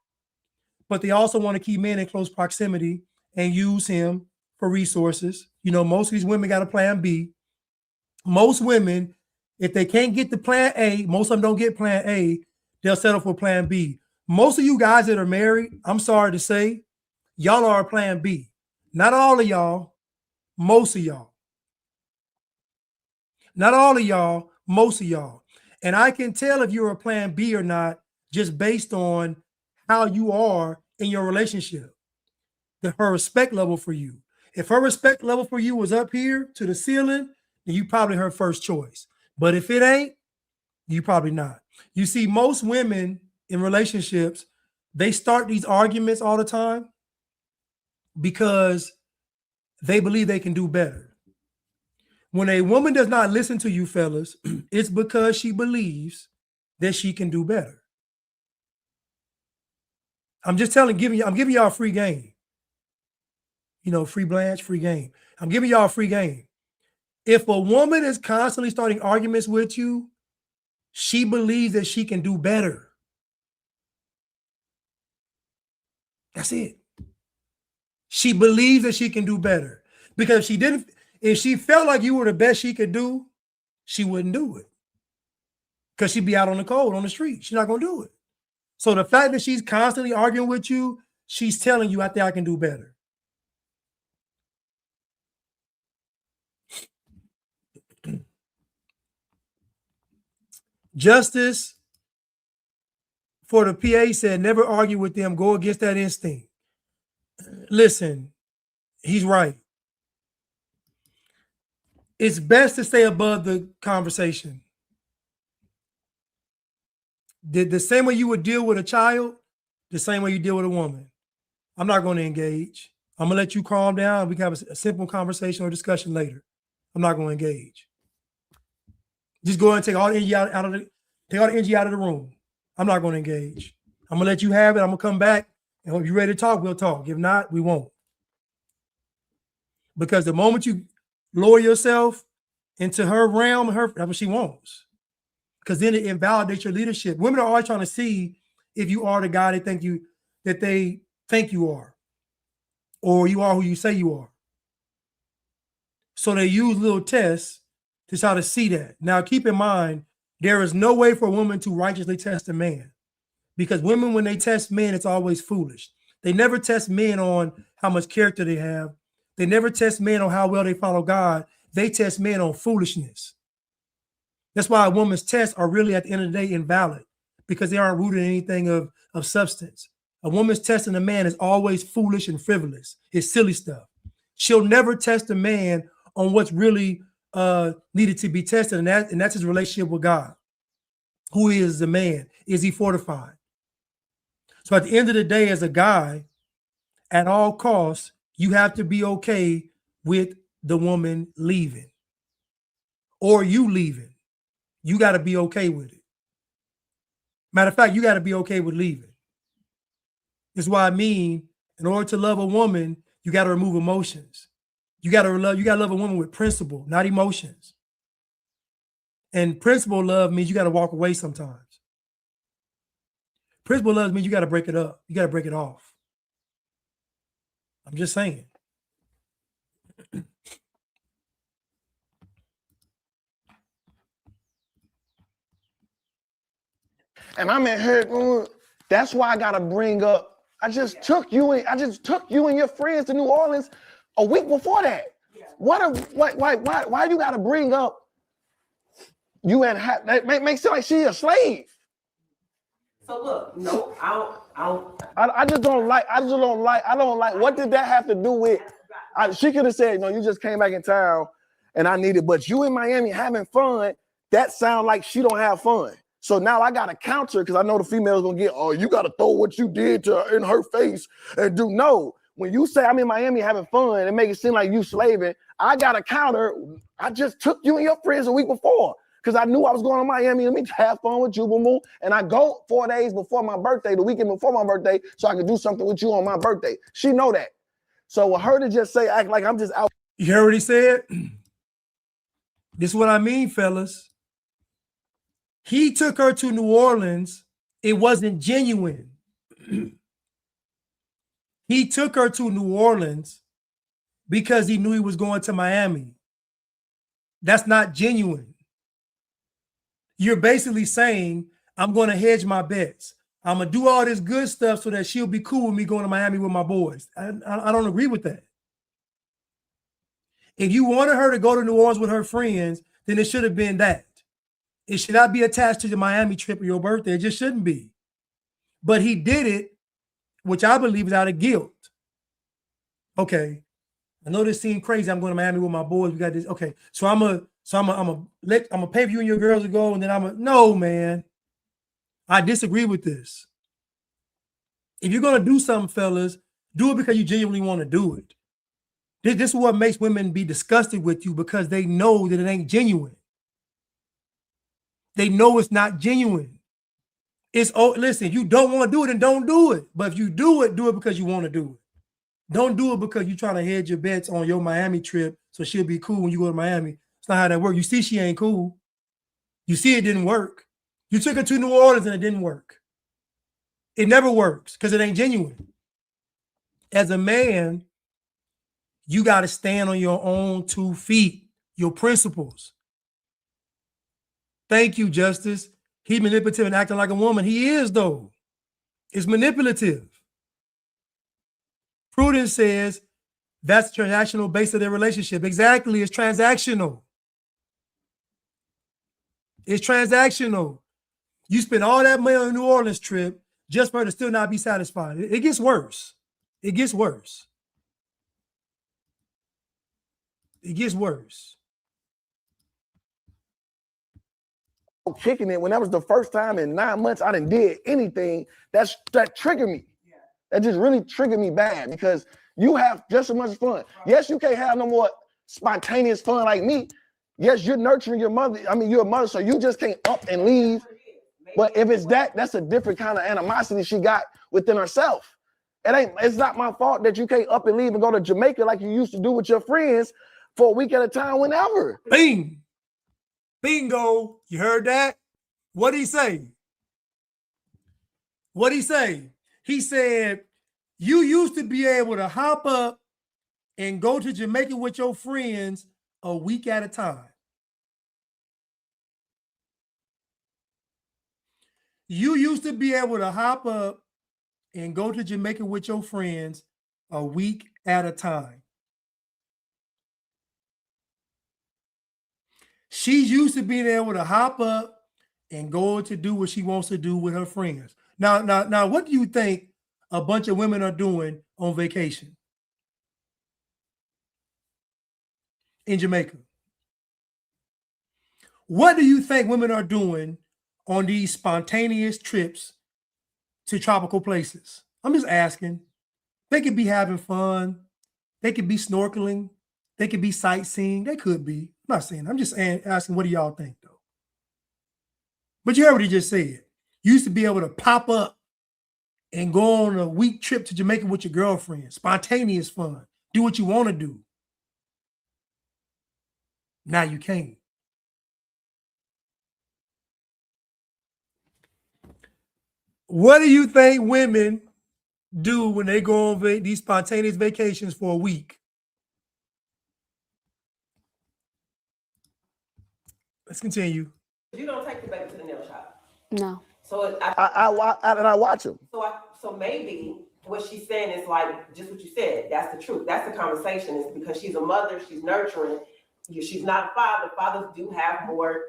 but they also want to keep men in close proximity and use him for resources. You know, most of these women got a plan B. Most women, if they can't get the plan A, most of them don't get plan A, they'll settle for plan B. Most of you guys that are married, I'm sorry to say, y'all are a plan B. Not all of y'all, most of y'all. Not all of y'all, most of y'all. And I can tell if you're a plan B or not just based on how you are in your relationship, her respect level for you. If her respect level for you was up here to the ceiling, then you probably her first choice. But if it ain't, you probably not. You see, most women in relationships, they start these arguments all the time because they believe they can do better. When a woman does not listen to you, fellas, it's because she believes that she can do better. I'm just I'm giving y'all free game. You know, free Blanche, free game. I'm giving y'all free game. If a woman is constantly starting arguments with you, she believes that she can do better. That's it. She believes that she can do better. Because if she felt like you were the best she could do, she wouldn't do it. Because she'd be out on the cold on the street. She's not going to do it. So the fact that she's constantly arguing with you, she's telling you, I think I can do better. Justice for the PA said, never argue with them. Go against that instinct. Listen, he's right. It's best to stay above the conversation. The same way you would deal with a child, the same way you deal with a woman. I'm not going to engage. I'm going to let you calm down. We can have a simple conversation or discussion later. I'm not going to engage. Just go ahead and take all the energy out of the room. I'm not going to engage. I'm going to let you have it. I'm going to come back. And if you're ready to talk, we'll talk. If not, we won't. Because the moment you lower yourself into her realm, that's what she wants. Because then it invalidates your leadership. Women are always trying to see if you are the guy they think you are, or you are who you say you are. So they use little tests to try to see that. Now, keep in mind, there is no way for a woman to righteously test a man, because women, when they test men, it's always foolish. They never test men on how much character they have. They never test men on how well they follow God. They test men on foolishness. That's why a woman's tests are really, at the end of the day, invalid, because they aren't rooted in anything of substance. A woman's testing a man is always foolish and frivolous. It's silly stuff. She'll never test a man on what's really needed to be tested, and that's his relationship with God. Who is the man? Is he fortified? So at the end of the day, as a guy, at all costs, you have to be okay with the woman leaving or you leaving. You got to be okay with it. Matter of fact, you got to be okay with leaving. That's why I mean, in order to love a woman, you got to remove emotions. You got to love a woman with principle, not emotions. And principle love means you got to walk away sometimes. Principle love means you got to break it up. You got to break it off. I'm just saying. And I'm in here. That's why I gotta bring up. I just took you and your friends to New Orleans a week before that. Why you gotta bring up you and that makes it like she a slave? So look, no, I don't like. What did that have to do with? She could have said, no, you just came back in town and I needed, but you in Miami having fun. That sounds like she don't have fun. So now I got to counter, because I know the female's going to get, oh, you got to throw what you did to her in her face and do. No, when you say I'm in Miami having fun and make it seem like you slaving, I got to counter. I just took you and your friends a week before because I knew I was going to Miami. Let me have fun with you, boo boo. And I go 4 days before my birthday, the weekend before my birthday, so I can do something with you on my birthday. She know that. So with her to just say, act like I'm just out. You heard what he said? This is what I mean, fellas. He took her to New Orleans. It wasn't genuine. He took her to New Orleans because he knew he was going to Miami. That's not genuine. You're basically saying, I'm going to hedge my bets. I'm going to do all this good stuff so that she'll be cool with me going to Miami with my boys. I don't agree with that. If you wanted her to go to New Orleans with her friends, then it should have been that. It should not be attached to the Miami trip or your birthday. It just shouldn't be. But he did it, which I believe is out of guilt. Okay, I know this seems crazy. I'm going to Miami with my boys. We got this. Okay, so I'm gonna pay for you and your girls to go, and then no, man. I disagree with this. If you're gonna do something, fellas, do it because you genuinely want to do it. This is what makes women be disgusted with you, because they know that it ain't genuine. They know it's not genuine. It's, oh, listen, you don't want to do it, and don't do it. But if you do it because you want to do it. Don't do it because you're trying to hedge your bets on your Miami trip so she'll be cool when you go to Miami. It's not how that works. You see she ain't cool. You see it didn't work. You took her to New Orleans and it didn't work. It never works because it ain't genuine. As a man, you got to stand on your own 2 feet, your principles. Thank you, Justice. He's manipulative and acting like a woman. He is, though. It's manipulative. Prudence says that's the transactional base of their relationship. Exactly. It's transactional. It's transactional. You spend all that money on a New Orleans trip just for her to still not be satisfied. It gets worse. It gets worse. It gets worse. Kicking it when that was the first time in 9 months I didn't did anything that triggered me. That just really triggered me bad, because you have just as much fun. Yes, you can't have no more spontaneous fun like me. Yes, you're nurturing your mother. I mean, you're a mother, so you just can't up and leave. But if it's that's a different kind of animosity she got within herself. It's not my fault that you can't up and leave and go to Jamaica like you used to do with your friends for a week at a time whenever. Bing. Bingo. You heard that? What'd he say? What'd he say? He said, you used to be able to hop up and go to Jamaica with your friends a week at a time. You used to be able to hop up and go to Jamaica with your friends a week at a time. She's used to being able to hop up and go to do what she wants to do with her friends. Now, what do you think a bunch of women are doing on vacation in Jamaica? What do you think women are doing on these spontaneous trips to tropical places? I'm just asking. They could be having fun. They could be snorkeling. They could be sightseeing. They could be. I'm not saying. I'm just asking, what do y'all think, though? But you heard what he just said. You used to be able to pop up and go on a week trip to Jamaica with your girlfriend. Spontaneous fun. Do what you want to do. Now you can't. What do you think women do when they go on these spontaneous vacations for a week? Let's continue. You don't take the baby to the nail shop. No. So I watch them. So maybe what she's saying is like just what you said. That's the truth. That's the conversation. Is because she's a mother. She's nurturing. She's not a father. Fathers do have more,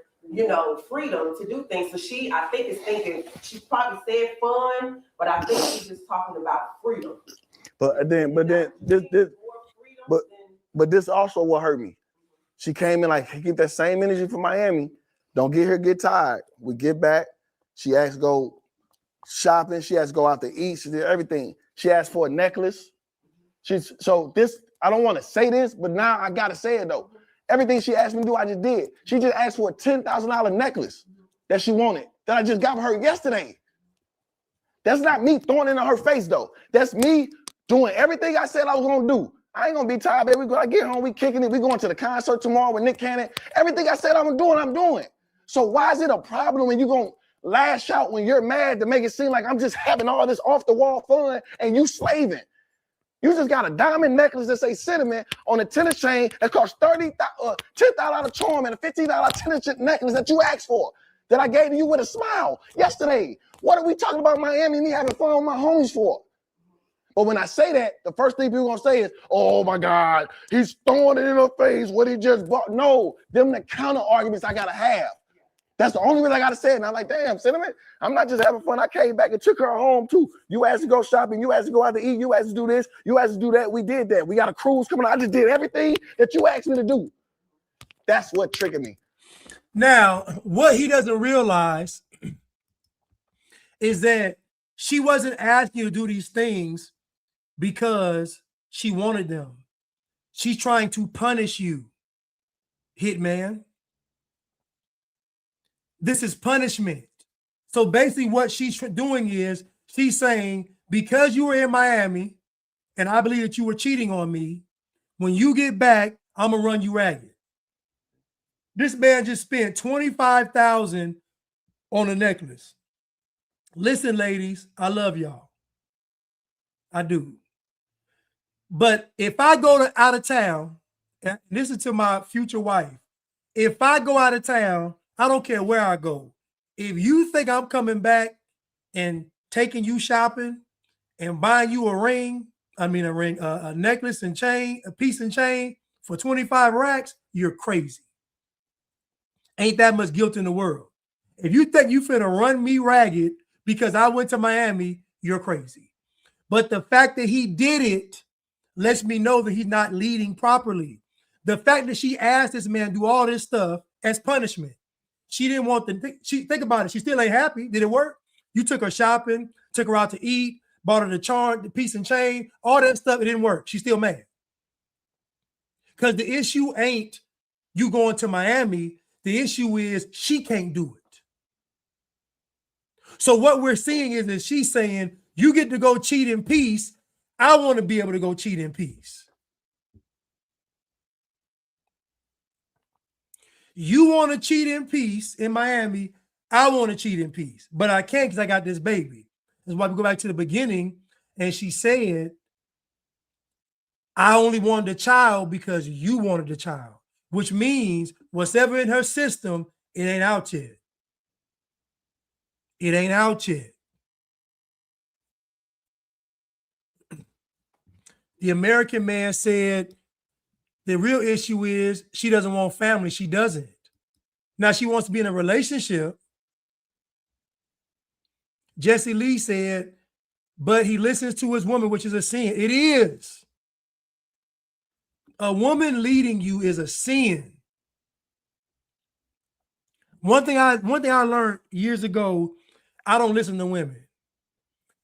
freedom to do things. So she, I think, is thinking. She probably said fun, but I think she's just talking about freedom. But this also what hurt me. She came in like, keep that same energy from Miami. Don't get here, get tired. We get back. She asked to go shopping. She asked to go out to eat. She did everything. She asked for a necklace. I don't want to say this, but now I got to say it though. Everything she asked me to do, I just did. She just asked for a $10,000 necklace that she wanted, that I just got for her yesterday. That's not me throwing it in her face though. That's me doing everything I said I was going to do. I ain't gonna be tired, baby. I get home, we kicking it. We going to the concert tomorrow with Nick Cannon. Everything I said I'm doing. So why is it a problem when you gonna lash out when you're mad to make it seem like I'm just having all this off the wall fun and you slaving? You just got a diamond necklace that say cinnamon on a tennis chain that costs $10,000 charm and a $15 tennis necklace that you asked for, that I gave to you with a smile yesterday. What are we talking about Miami and me having fun with my homies for? But when I say that, the first thing people gonna say is, oh my God, he's throwing it in her face, what he just bought. No, them the counter arguments I gotta have. That's the only way I gotta say it. And I'm like, damn, Cinnamon, I'm not just having fun. I came back and took her home too. You asked to go shopping, you asked to go out to eat, you asked to do this, you asked to do that. We did that. We got a cruise coming on. I just did everything that you asked me to do. That's what triggered me. Now, what he doesn't realize is that she wasn't asking you to do these things because she wanted them. She's trying to punish you, Hitman. This is punishment. So basically what she's doing is she's saying, because you were in Miami and I believe that you were cheating on me, when you get back, I'm gonna run you ragged. This man just spent $25,000 on a necklace. Listen, ladies, I love y'all. I do. But if I go out of town, and listen to my future wife, if I go out of town, I don't care where I go. If you think I'm coming back and taking you shopping and buying you a necklace and chain, a piece and chain for 25 racks, you're crazy. Ain't that much guilt in the world. If you think you finna run me ragged because I went to Miami, you're crazy. But the fact that he did it lets me know that he's not leading properly. The fact that she asked this man to do all this stuff as punishment. She didn't want to think about it. She still ain't happy. Did it work? You took her shopping, took her out to eat, bought her the charm, the piece and chain, all that stuff. It didn't work. She's still mad. Because the issue ain't you going to Miami. The issue is she can't do it. So what we're seeing is that she's saying, you get to go cheat in peace. I want to be able to go cheat in peace. You want to cheat in peace in Miami. I want to cheat in peace, but I can't because I got this baby. That's why we go back to the beginning. And she said, I only wanted a child because you wanted a child, which means whatever in her system, it ain't out yet. It ain't out yet. The American man said the real issue is she doesn't want family. She doesn't. Now she wants to be in a relationship. Jesse Lee said, but he listens to his woman, which is a sin. It is. A woman leading you is a sin. One thing I learned years ago, I don't listen to women.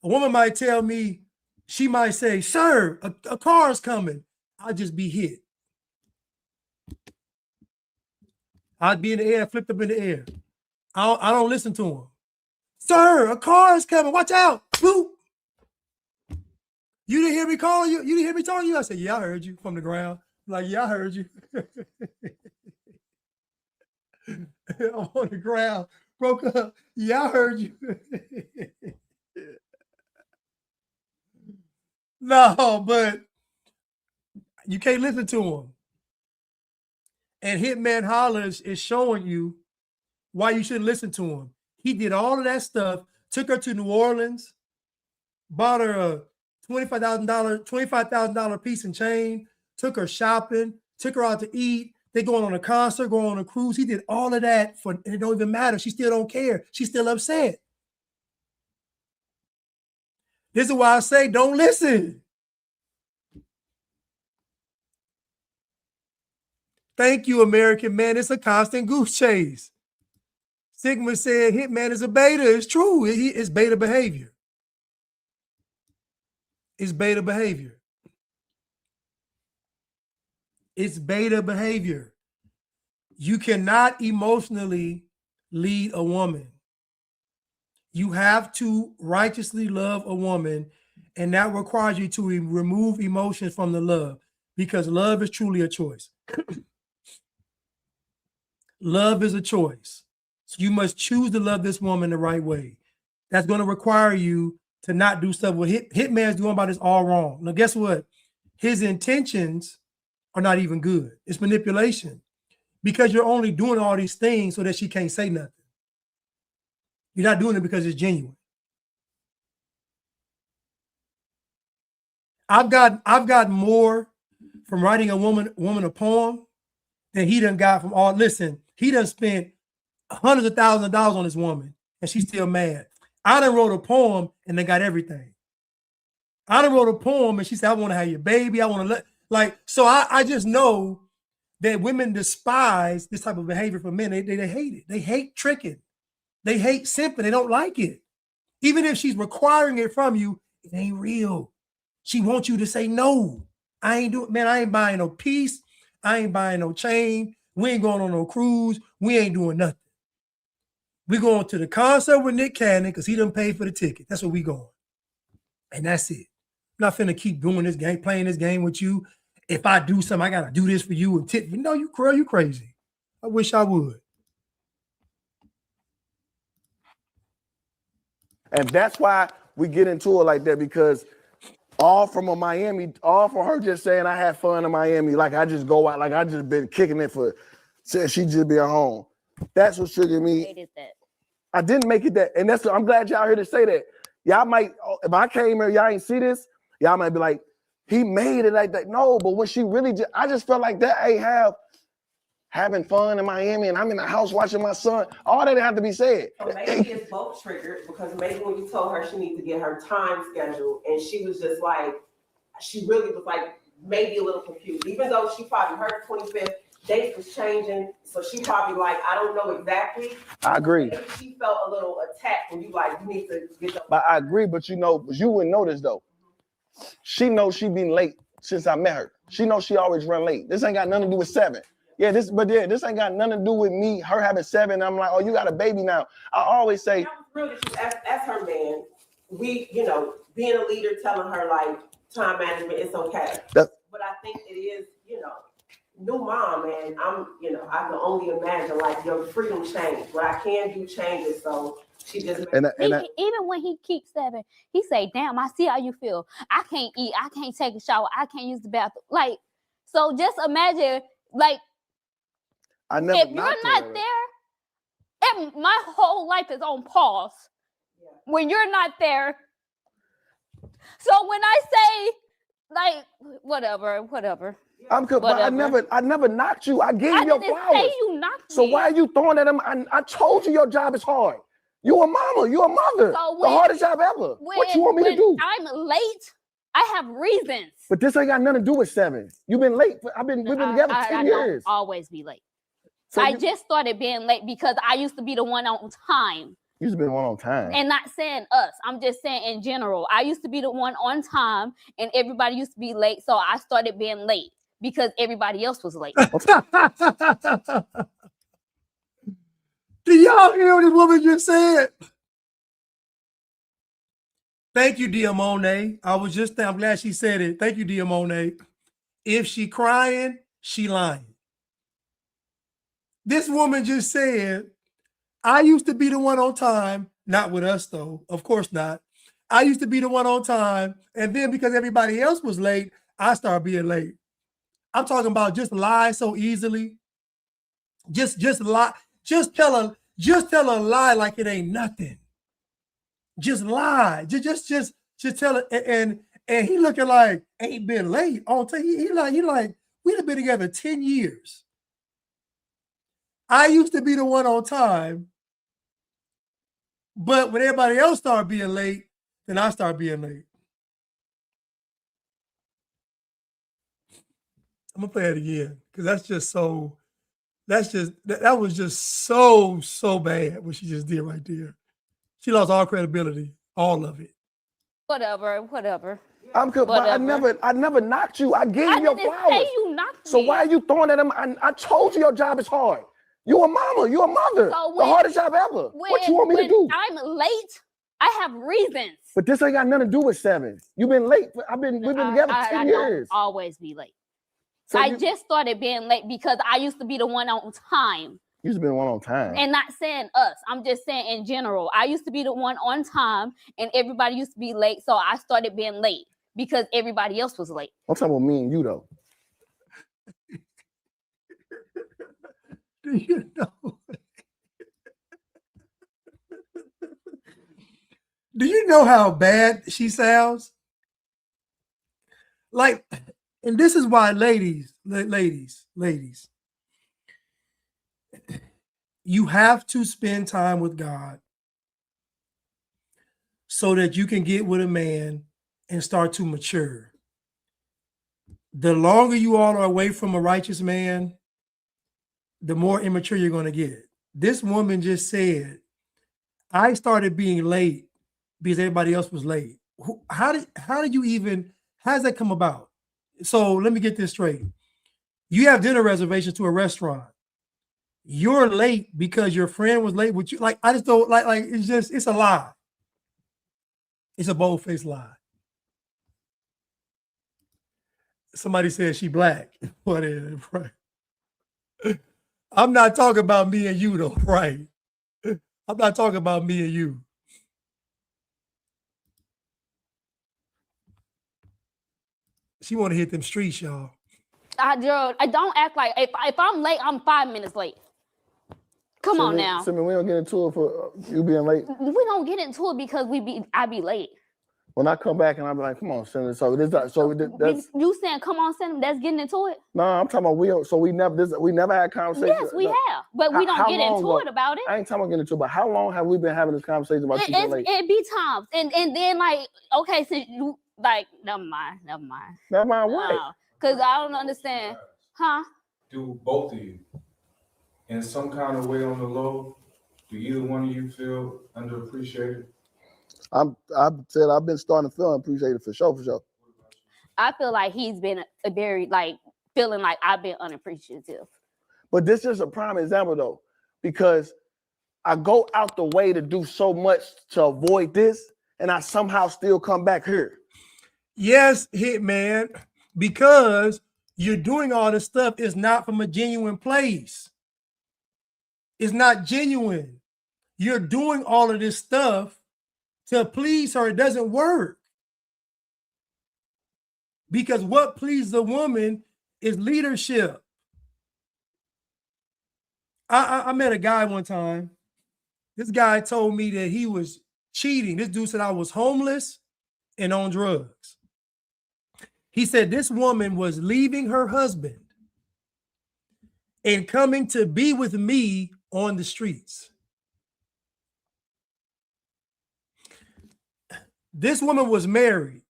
A woman might tell me, she might say, sir, a car's coming. I'll just be hit. I'd be in the air, flipped up in the air. I don't listen to him. Sir, a car is coming. Watch out. Boop. You didn't hear me calling you? You didn't hear me telling you? I said, yeah, I heard you from the ground. I'm like, yeah, I heard you. I'm on the ground. Broke up. Yeah, I heard you. No, but you can't listen to him. And Hitman Holla is showing you why you shouldn't listen to him. He did all of that stuff, took her to New Orleans, bought her a $25,000 piece and chain, took her shopping, took her out to eat. They going on a concert, going on a cruise. He did all of that and it don't even matter. She still don't care. She's still upset. This is why I say don't listen. Thank you, American man. It's a constant goose chase. Sigma said Hitman is a beta. It's true. It's beta behavior. It's beta behavior. It's beta behavior. You cannot emotionally lead a woman. You have to righteously love a woman, and that requires you to remove emotions from the love, because love is truly a choice. Love is a choice. So you must choose to love this woman the right way. That's going to require you to not do stuff with Hitman's doing about this all wrong. Now, guess what? His intentions are not even good. It's manipulation, because you're only doing all these things so that she can't say nothing. You're not doing it because it's genuine. I've got more from writing a woman a poem than he done got from all. Listen, he done spent hundreds of thousands of dollars on this woman, and she's still mad. I done wrote a poem and they got everything. I done wrote a poem and she said, I want to have your baby. I want to so I just know that women despise this type of behavior from men. They hate it. They hate tricking. They hate simping. They don't like it. Even if she's requiring it from you, it ain't real. She wants you to say no. I ain't buying no piece. I ain't buying no chain. We ain't going on no cruise. We ain't doing nothing. We going to the concert with Nick Cannon because he done paid for the ticket. That's where we going. And that's it. I'm not finna keep doing this game, playing this game with you. If I do something, I gotta do this for you and tip. No, you crazy. I wish I would. And that's why we get into it like that, because all from her just saying I had fun in Miami, like I just go out, like I just been kicking it for, said she just be at home. That's what triggered me. I didn't make it that, and I'm glad y'all here to say that. Y'all might, if I came here, y'all ain't see this, y'all might be like, he made it like that. No, but when she really I just felt like that ain't having fun in Miami and I'm in the house watching my son. All that didn't have to be said. So maybe it's both triggered, because maybe when you told her she needs to get her time scheduled, and she was just like, she really was like maybe a little confused, even though she probably heard 25th date was changing. So she probably like, I don't know exactly. I agree. Maybe she felt a little attacked when you like, you need to get the. But I agree, but you wouldn't know this though. She knows she been late since I met her. She knows she always run late. This ain't got nothing to do with 7. This ain't got nothing to do with me, her having 7. And I'm like, oh, you got a baby now. I always say, That was real, as her man, we, being a leader, telling her like time management, it's okay. But I think it is, new mom, and I can only imagine like your freedom changed. What I can do changes, so she just even when he keeps 7, he say, damn, I see how you feel. I can't eat, I can't take a shower, I can't use the bathroom. Like, so just imagine, like, if you're not there, my whole life is on pause when you're not there. So when I say, like, whatever. I'm good, but I never knocked you. I gave you your flowers. Say you knocked so me. Why are you throwing at him? I told you your job is hard. You a mama, you a mother. So the hardest job ever. What you want me to do? I'm late. I have reasons. But this ain't got nothing to do with 7. You've been late. We've been together 10 years. Don't always be late. So I just started being late because I used to be the one on time. You used to be the one on time. And not saying us. I'm just saying in general. I used to be the one on time and everybody used to be late. So I started being late because everybody else was late. Do y'all hear what this woman just said? Thank you, Dia Monet. I'm glad she said it. Thank you, Dia Monet. If she crying, she lying. This woman just said, I used to be the one on time, not with us though, of course not. I used to be the one on time, and then because everybody else was late, I started being late. I'm talking about just lie so easily. Just lie. Just tell a lie like it ain't nothing. Just lie. Just tell it. And he looking like ain't been late. He like we'd have been together 10 years. I used to be the one on time, but when everybody else started being late, then I started being late. I'm gonna play it again because that was just so bad what she just did right there. She lost all credibility, all of it. Whatever. I'm good, but I never knocked you. I gave you your flowers. Say you knocked me. So why are you throwing at him? I told you your job is hard. You a mama, you a mother. So the hardest job ever. What you want me to do? I'm late. I have reasons. But this ain't got nothing to do with 7. You've been late. We've been together 10 years. Don't always be late. So I just started being late because I used to be the one on time. You used to be the one on time. And not saying us. I'm just saying in general. I used to be the one on time and everybody used to be late. So I started being late because everybody else was late. I'm talking about me and you though. Do you know? Do you know how bad she sounds? Like, and this is why ladies, you have to spend time with God so that you can get with a man and start to mature. The longer you all are away from a righteous man, the more immature you're going to get. This woman just said, I started being late because everybody else was late. How does that come about? So let me get this straight. You have dinner reservations to a restaurant. You're late because your friend was late with you. Like, I just don't like it's a lie. It's a bold-faced lie. Somebody said she black. What is it, right? I'm not talking about me and you though, right? I'm not talking about me and you. She want to hit them streets, y'all. I don't act like if I'm late, I'm 5 minutes late. Come on now. So we don't get into it for you being late. We don't get into it because I be late. When I come back and I'm like, come on, Senator. That's you saying come on, Senator, that's getting into it? No, I'm talking about we never had conversations. Yes, we have. But we don't get into it about it. I ain't talking about getting into it, but how long have we been having this conversation about you being late? It be times. And then like, okay, so you like never mind. Never mind what? Because I don't understand. Huh? Do both of you in some kind of way on the low? Do either one of you feel underappreciated? I've been starting to feel appreciated for sure. I feel like he's been a very like feeling like I've been unappreciative. But this is a prime example though, because I go out the way to do so much to avoid this, and I somehow still come back here. Yes, Hitman, because you're doing all this stuff is not from a genuine place. It's not genuine. You're doing all of this stuff to please her. It doesn't work. Because what pleases a woman is leadership. I met a guy one time. This guy told me that he was cheating. This dude said I was homeless and on drugs. He said this woman was leaving her husband and coming to be with me on the streets. This woman was married.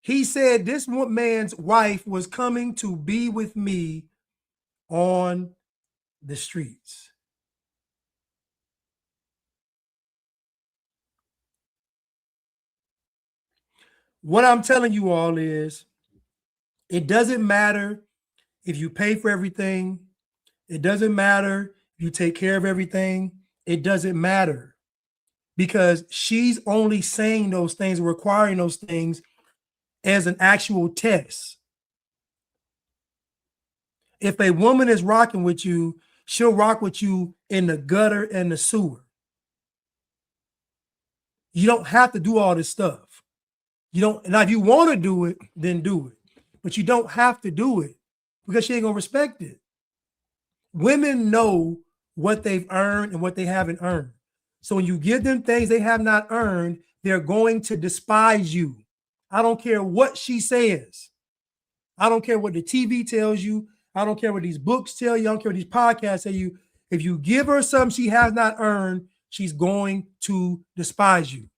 He said this man's wife was coming to be with me on the streets. What I'm telling you all is, it doesn't matter if you pay for everything. It doesn't matter if you take care of everything. It doesn't matter, because she's only saying those things, requiring those things as an actual test. If a woman is rocking with you, she'll rock with you in the gutter and the sewer. You don't have to do all this stuff. You don't. Now, if you want to do it, then do it. But you don't have to do it, because she ain't gonna respect it. Women know what they've earned and what they haven't earned. So when you give them things they have not earned, they're going to despise you. I don't care what she says. I don't care what the TV tells you. I don't care what these books tell you. I don't care what these podcasts tell you. If you give her something she has not earned, she's going to despise you.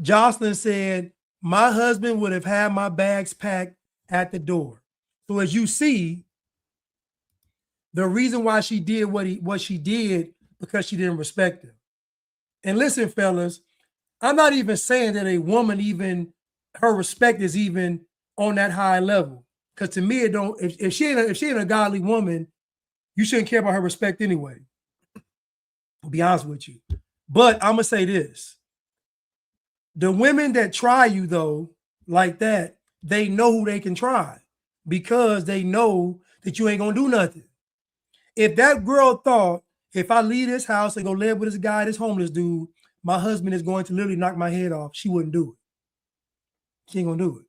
Jocelyn said, my husband would have had my bags packed at the door. So as you see, the reason why she did what she did, because she didn't respect him. And listen, fellas, I'm not even saying that a woman, even her respect is even on that high level. Because to me, it don't. If she ain't a godly woman, you shouldn't care about her respect anyway. I'll be honest with you. But I'm gonna say this: the women that try you though, like that, they know who they can try, because they know that you ain't gonna do nothing. If that girl thought, if I leave this house and go live with this guy, this homeless dude, my husband is going to literally knock my head off, she wouldn't do it. She ain't gonna do it.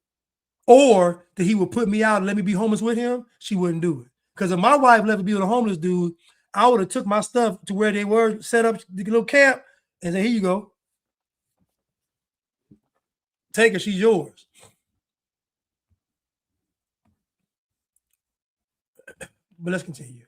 Or that he would put me out and let me be homeless with him, she wouldn't do it. Because if my wife let me be with a homeless dude, I would have took my stuff to where they were, set up the little camp, and said, here you go. Take her, she's yours. But let's continue.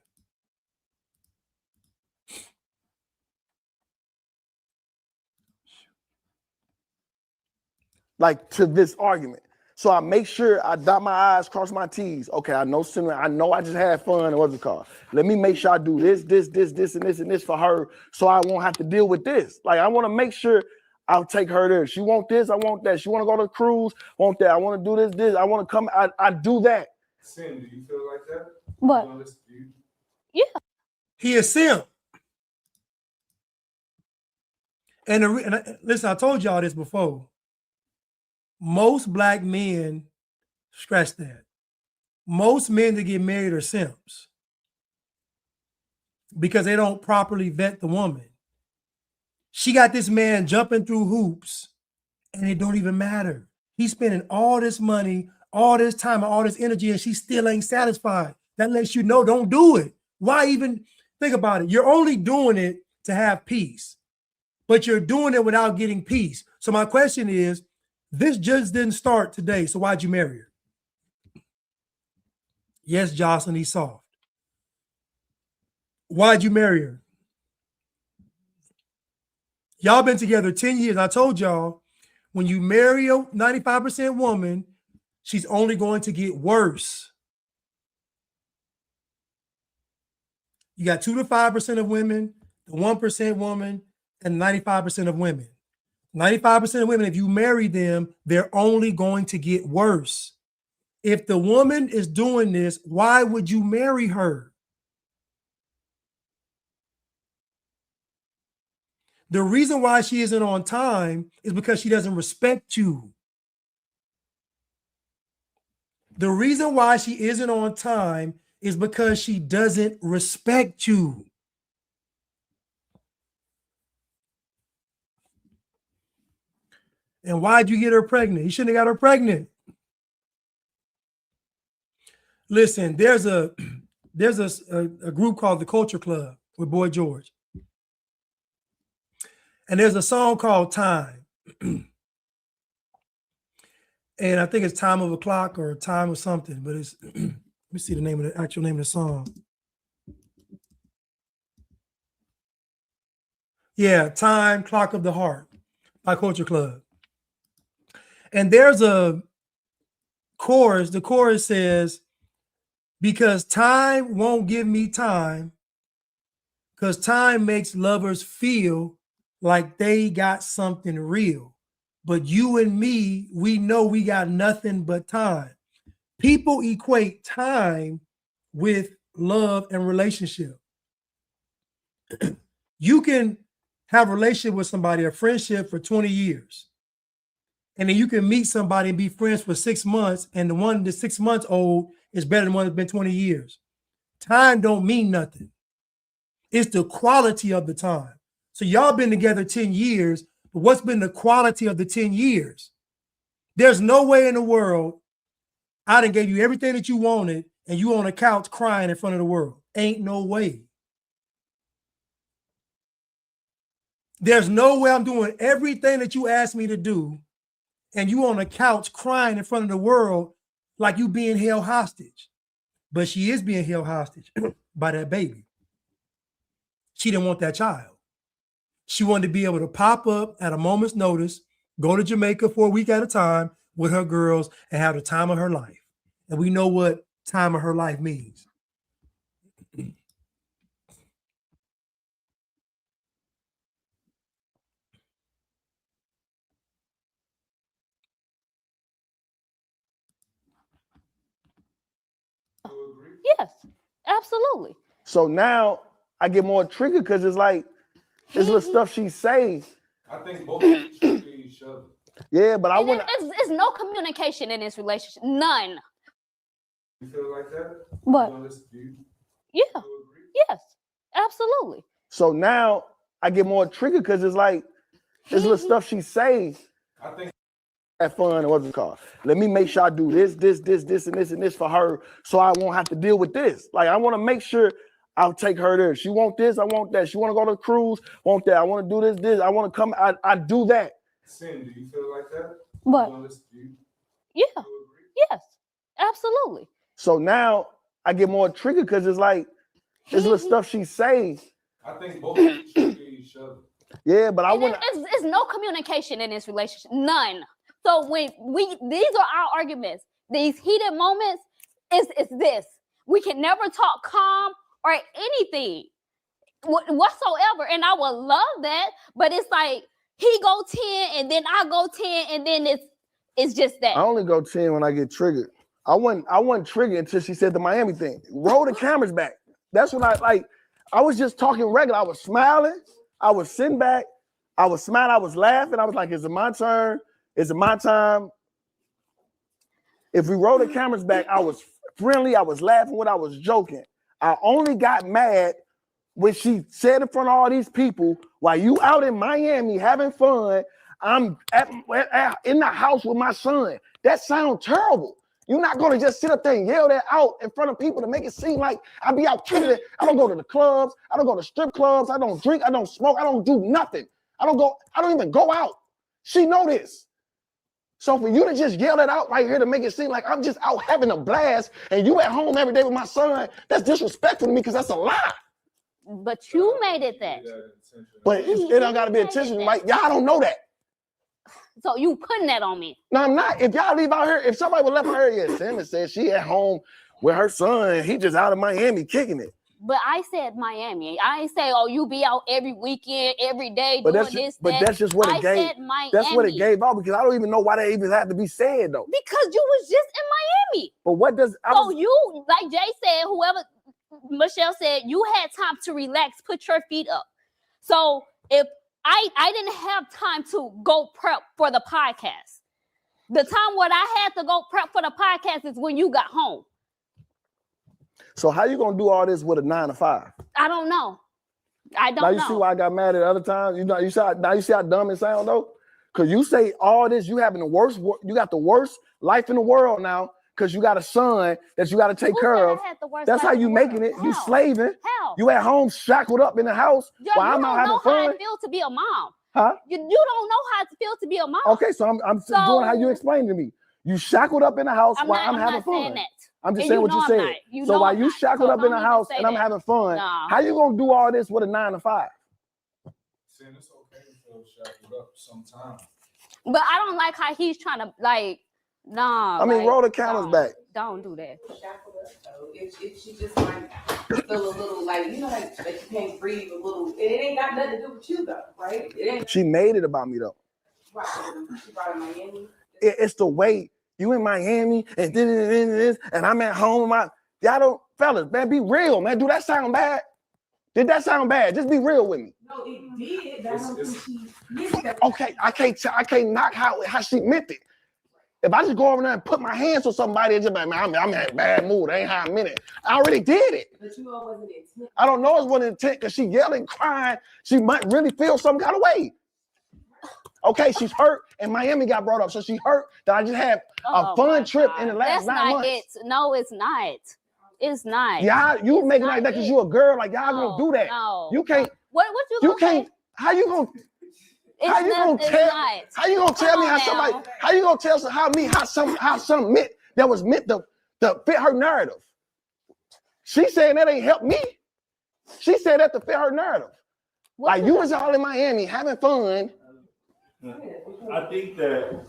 Like, to this argument. So I make sure I dot my I's, cross my T's. Okay, I know I just had fun and what's it called. Let me make sure I do this, and this for her so I won't have to deal with this. Like, I want to make sure I'll take her there. She want this, I want that. She want to go to the cruise, want that. I want to do this. I want to come, I do that. Sin, do you feel like that? What? Yeah. He is simp. And listen, I told y'all this before. Most black men, scratch that. Most men that get married are simps because they don't properly vet the woman. She got this man jumping through hoops and it don't even matter. He's spending all this money, all this time, and all this energy, and she still ain't satisfied. That lets you know, don't do it. Why even think about it? You're only doing it to have peace, but you're doing it without getting peace. So my question is, this just didn't start today, so why'd you marry her? Yes, Jocelyn, he's soft. Why'd you marry her? Y'all been together 10 years. I told y'all, when you marry a 95% woman, she's only going to get worse. You got 2 to 5% of women, the 1% woman, and 95% of women. 95% of women, if you marry them, they're only going to get worse. If the woman is doing this, why would you marry her? The reason why she isn't on time is because she doesn't respect you. The reason why she isn't on time is because she doesn't respect you. And why'd you get her pregnant? You shouldn't have got her pregnant. Listen, there's a group called the Culture Club with Boy George. And there's a song called Time. And I think it's Time of a Clock or Time of something, but it's, let me see the actual name of the song. Yeah, Time, Clock of the Heart by Culture Club. And there's a chorus. The chorus says, because time won't give me time, because time makes lovers feel like they got something real. But you and me, we know we got nothing but time. People equate time with love and relationship. You can have a relationship with somebody, a friendship for 20 years. And then you can meet somebody and be friends for 6 months, and the one that's 6 months old is better than one that's been 20 years. Time don't mean nothing. It's the quality of the time. So y'all been together 10 years, but what's been the quality of the 10 years? There's no way in the world I done gave you everything that you wanted and you on a couch crying in front of the world. Ain't no way. There's no way I'm doing everything that you asked me to do and you on a couch crying in front of the world like you being held hostage. But she is being held hostage by that baby. She didn't want that child. She wanted to be able to pop up at a moment's notice, go to Jamaica for a week at a time with her girls and have the time of her life. And we know what time of her life means. Yes, absolutely. So now I get more triggered because it's like, this little stuff she say. I think both of you should be each other. Yeah, but I want It's no communication in this relationship. None. You feel like that? But yeah, agree? yes, absolutely. So now I get more triggered because it's like, this little stuff she say. I think Have fun and what's it called. Let me make sure I do this, and this for her so I won't have to deal with this. Like, I want to make sure I'll take her there. She want this, I want that. She want to go to the cruise, want that. I want to do this. I want to come, I do that. Sin, do you feel like that? But yeah, yes, absolutely. So now I get more triggered because it's like, this little stuff she say. I think both of you should be each other. Yeah, but I want it's no communication in this relationship. None. So when these are our arguments, these heated moments, is this. We can never talk calm or anything whatsoever. And I would love that, but it's like he go 10 and then I go 10 and then it's just that. I only go 10 when I get triggered. I wasn't triggered until she said the Miami thing. Roll the cameras back. That's when I was just talking regular. I was smiling. I was sitting back. I was smiling. I was laughing. I was like, is it my turn? Is it my time? If we roll the cameras back, I was friendly. I was laughing when I was joking. I only got mad when she said in front of all these people, while you out in Miami having fun, I'm in the house with my son. That sounds terrible. You're not going to just sit up there and yell that out in front of people to make it seem like I be out killing it. I don't go to the clubs. I don't go to strip clubs. I don't drink. I don't smoke. I don't do nothing. I don't even go out. She know this. So for you to just yell that out right here to make it seem like I'm just out having a blast and you at home every day with my son, that's disrespectful to me because that's a lie. But you made it that. But it don't got to be intentional, right? Y'all don't know that. So you putting that on me. No, I'm not. If y'all leave out here, if somebody would left out here, Sam said she at home with her son, he just out of Miami kicking it. But I said Miami. I ain't say, oh, you be out every weekend, every day but doing that's this. But that's just what it gave. Said Miami. That's what it gave out because I don't even know why that even had to be said though. Because you was just in Miami. But what does you, like Jay said, whoever Michelle said, you had time to relax, put your feet up. So if I didn't have time to go prep for the podcast. The time when I had to go prep for the podcast is when you got home. So how you gonna do all this with a 9 to 5? I don't know. I don't know. Now you see why I got mad at other times. You see how dumb it sounds though. Because you say all this, you having the worst. You got the worst life in the world now. Because you got a son that you got to take care of. That's how you making it. You slaving. How? You at home shackled up in the house while I'm out having fun. You don't know how it feels to be a mom. Huh? You don't know how it feels to be a mom. Okay, so I'm doing how you explained to me. You shackled up in the house while I'm having fun. That. I'm just saying what you said. So while you shackled up in the house and I'm having fun, how you gonna do all this with a 9 to 5? Saying it's okay to feel shackled up sometimes. But I don't like how he's trying to Nah. I mean, roll the cameras back. Don't do that. If she just like feel a little like you can't breathe a little, it ain't got nothing to do with you though, right? She made it about me though. Right. She brought in Miami. It's the way you in Miami and this and I'm at home. Y'all don't, fellas, man, be real, man. Do that sound bad? Did that sound bad? Just be real with me. No, it did. That's she meant that. Okay, I can't knock how she meant it. If I just go over there and put my hands on somebody and just like, man, I'm in a bad mood. I ain't how I meant it. I already did it. But you know it wasn't intent. I don't know it wasn't intent because she yelling, crying. She might really feel some kind of way. Okay, she's hurt and Miami got brought up. So she hurt that I just had a fun trip in the last 9 months. It. No, it's not. It's not. Y'all, you making like that because you a girl. Like y'all gonna do that. No. You can't. What you can't. Say? How you gonna? How you gonna tell me how somebody? How you gonna tell how some meant that was meant to fit her narrative? She saying that ain't helped me. She said that to fit her narrative. Like you was all in Miami having fun. I think that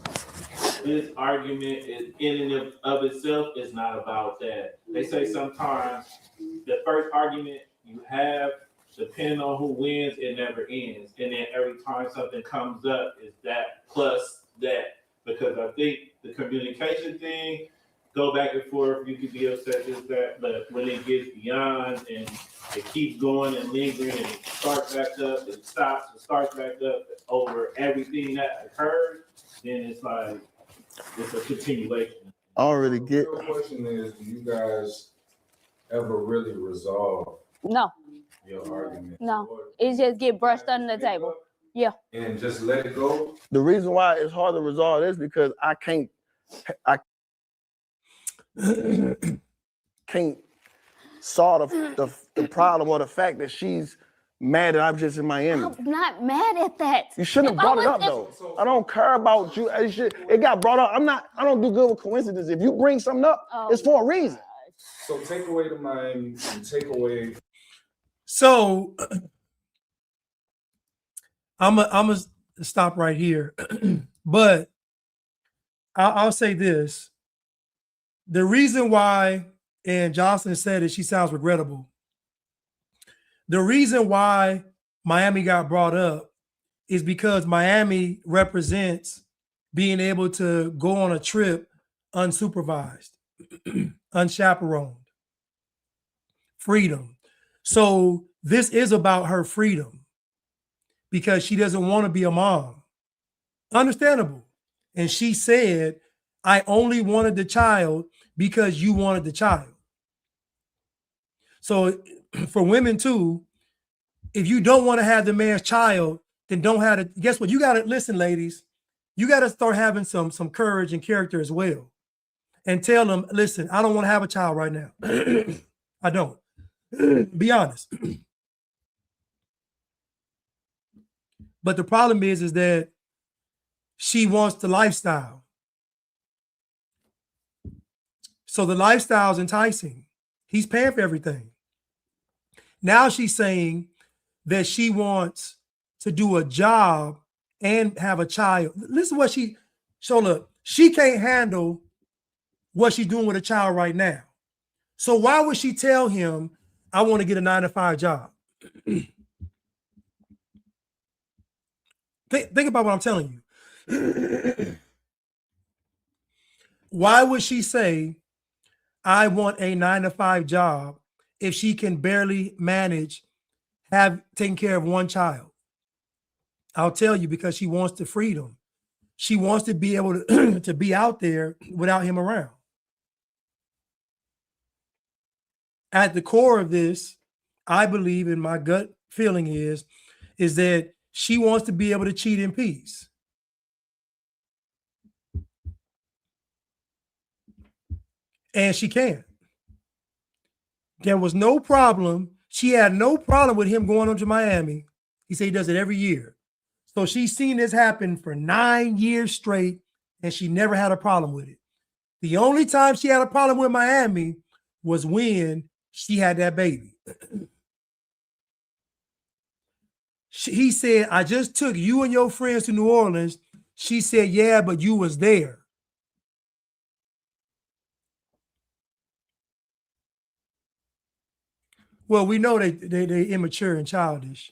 this argument is in and of itself is not about that. They say sometimes the first argument you have, depending on who wins, it never ends. And then every time something comes up, is that plus that. Because I think the communication thing, go back and forth, you could be upset with that, but when it gets beyond and it keeps going and lingering and it starts back up, it stops and starts back up over everything that occurred, then it's like, it's a continuation. I don't really get. The question is, do you guys ever really resolve No. your argument? No. It just get brushed under the table. Yeah. And just let it go? The reason why it's hard to resolve is because I can't solve the problem or the fact that she's mad that I'm just in Miami. I'm not mad at that. You shouldn't have brought it up though. I don't care about you. It got brought up. I don't do good with coincidences. If you bring something up, it's for a reason. So take away the Miami and take away. So I'm gonna stop right here. But I'll say this. The reason why, and Jocelyn said it, she sounds regrettable. The reason why Miami got brought up is because Miami represents being able to go on a trip unsupervised, unchaperoned, freedom. So this is about her freedom because she doesn't want to be a mom. Understandable. And she said, I only wanted the child because you wanted the child. So for women too, if you don't want to have the man's child, then don't have it. Guess what? You got to listen, ladies. You got to start having some courage and character as well. And tell them, listen, I don't want to have a child right now. I don't. Be honest. But the problem is that she wants the lifestyle. So the lifestyle is enticing. He's paying for everything. Now she's saying that she wants to do a job and have a child. Listen what so look, she can't handle what she's doing with a child right now. So why would she tell him, I want to get a 9-to-5 job? Think about what I'm telling you. Why would she say, I want a 9-to-5 job if she can barely manage taking care of one child? I'll tell you, because she wants the freedom. She wants to be able to, to be out there without him around. At the core of this, I believe, and my gut feeling is that she wants to be able to cheat in peace. And she can. There was no problem. She had no problem with him going on to Miami. He said he does it every year. So she's seen this happen for 9 years straight, and she never had a problem with it. The only time she had a problem with Miami was when she had that baby. He said, I just took you and your friends to New Orleans. She said, yeah, but you was there. Well, we know they immature and childish.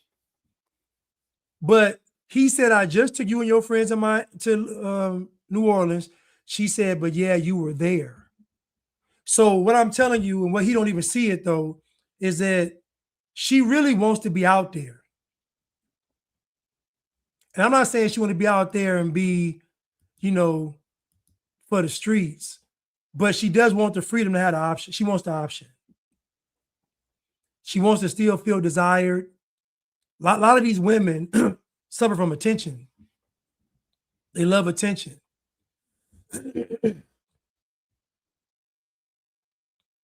But he said, I just took you and your friends to New Orleans. She said, but yeah, you were there. So what I'm telling you, and what he don't even see it though, is that she really wants to be out there. And I'm not saying she want to be out there and be, for the streets, but she does want the freedom to have the option. She wants the option. She wants to still feel desired. A lot of these women suffer from attention. They love attention.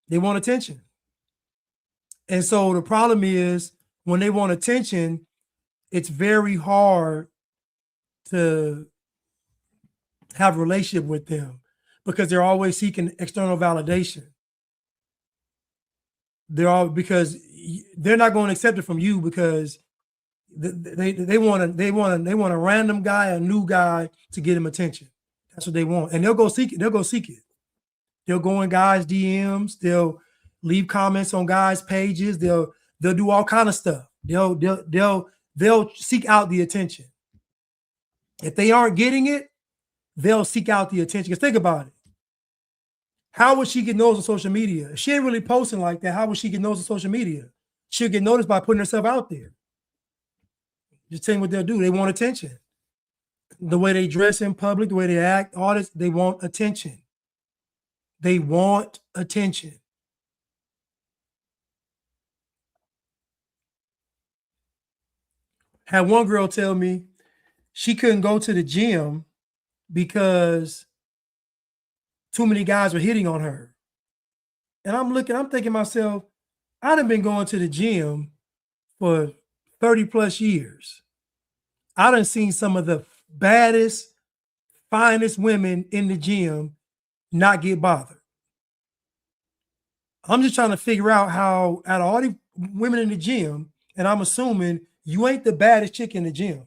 They want attention. And so the problem is, when they want attention, it's very hard to have a relationship with them because they're always seeking external validation. Because they're not going to accept it from you because they want a random guy, a new guy to get him attention. That's what they want. And they'll go seek it. They'll go in guys' DMs. They'll leave comments on guys' pages. They'll do all kind of stuff. They'll seek out the attention. If they aren't getting it, they'll seek out the attention. Because think about it. How would she get noticed on social media? If she ain't really posting like that, how would she get noticed on social media? She'll get noticed by putting herself out there. Just tell you what they'll do. They want attention. The way they dress in public, the way they act, all this, they want attention. They want attention. Had one girl tell me she couldn't go to the gym because too many guys were hitting on her. And I'm thinking to myself, I done been going to the gym for 30 plus years. I done seen some of the baddest, finest women in the gym not get bothered. I'm just trying to figure out how, out of all the women in the gym, and I'm assuming you ain't the baddest chick in the gym.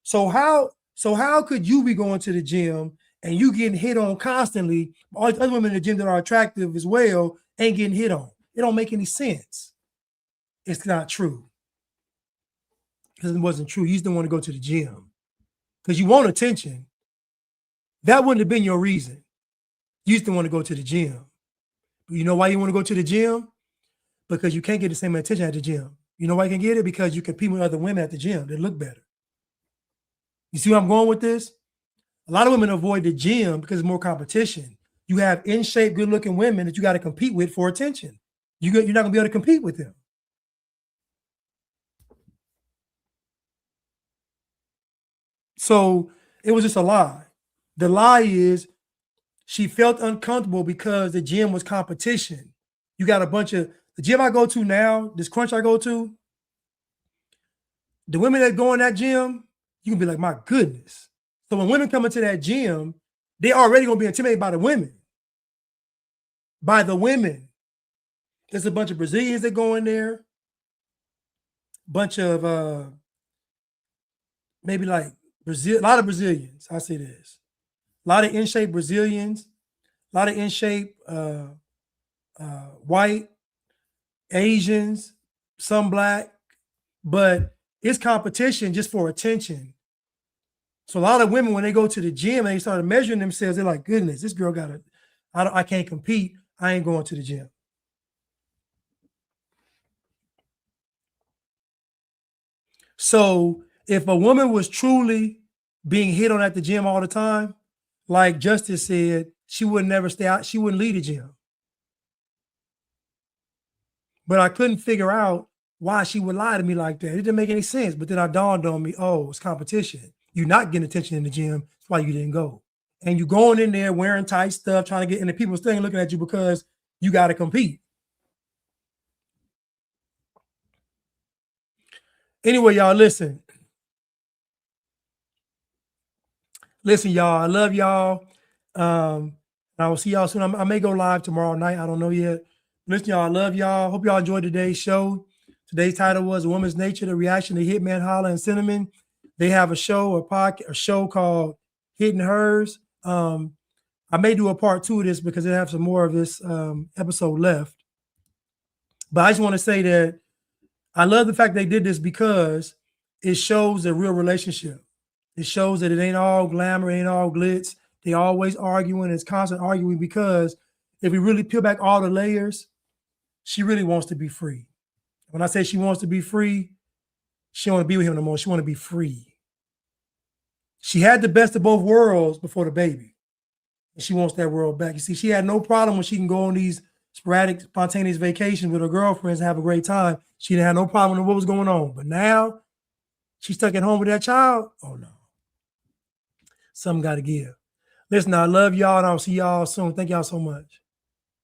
So how could you be going to the gym and you getting hit on constantly, all the other women in the gym that are attractive as well ain't getting hit on. It don't make any sense. It's not true. Because it wasn't true. You just didn't want to go to the gym. Because you want attention. That wouldn't have been your reason. You just didn't want to go to the gym. But you know why you want to go to the gym? Because you can't get the same attention at the gym. You know why you can get it? Because you compete with other women at the gym. They look better. You see where I'm going with this? A lot of women avoid the gym because it's more competition. You have in shape, good looking women that you got to compete with for attention. You're not going to be able to compete with them. So it was just a lie. The lie is she felt uncomfortable because the gym was competition. You got a bunch of, the gym I go to now, this crunch I go to, the women that go in that gym, you can be like, my goodness. So when women come into that gym, they already going to be intimidated by the women. By the women. There's a bunch of Brazilians that go in there. Bunch of, maybe like Brazil, a lot of Brazilians, I say this. A lot of in-shape Brazilians, a lot of in-shape white, Asians, some black, but it's competition just for attention. So a lot of women, when they go to the gym and they start measuring themselves, they're like, goodness, this girl I can't compete. I ain't going to the gym. So if a woman was truly being hit on at the gym all the time, like Justice said, she would never stay out. She wouldn't leave the gym. But I couldn't figure out why she would lie to me like that. It didn't make any sense. But then I dawned on me, oh, it's competition. You're not getting attention in the gym. That's why you didn't go. And you're going in there wearing tight stuff, trying to get, and the people still ain't looking at you because you got to compete. Anyway, y'all, listen. Listen, y'all, I love y'all. I will see y'all soon. I may go live tomorrow night. I don't know yet. Listen, y'all, I love y'all. Hope y'all enjoyed today's show. Today's title was A Woman's Nature, the reaction to Hitman, Holla, and Cinnamon. They have a show called Hidden Hers. I may do a part 2 of this because they have some more of this episode left. But I just want to say that I love the fact they did this because it shows a real relationship. It shows that it ain't all glamour, it ain't all glitz. They always arguing. It's constant arguing because if we really peel back all the layers, she really wants to be free. When I say she wants to be free, she don't want to be with him no more. She want to be free. She had the best of both worlds before the baby. And she wants that world back. You see, she had no problem when she can go on these sporadic, spontaneous vacations with her girlfriends and have a great time. She didn't have no problem with what was going on. But now she's stuck at home with that child. Oh, no. Something got to give. Listen, I love y'all, and I'll see y'all soon. Thank y'all so much.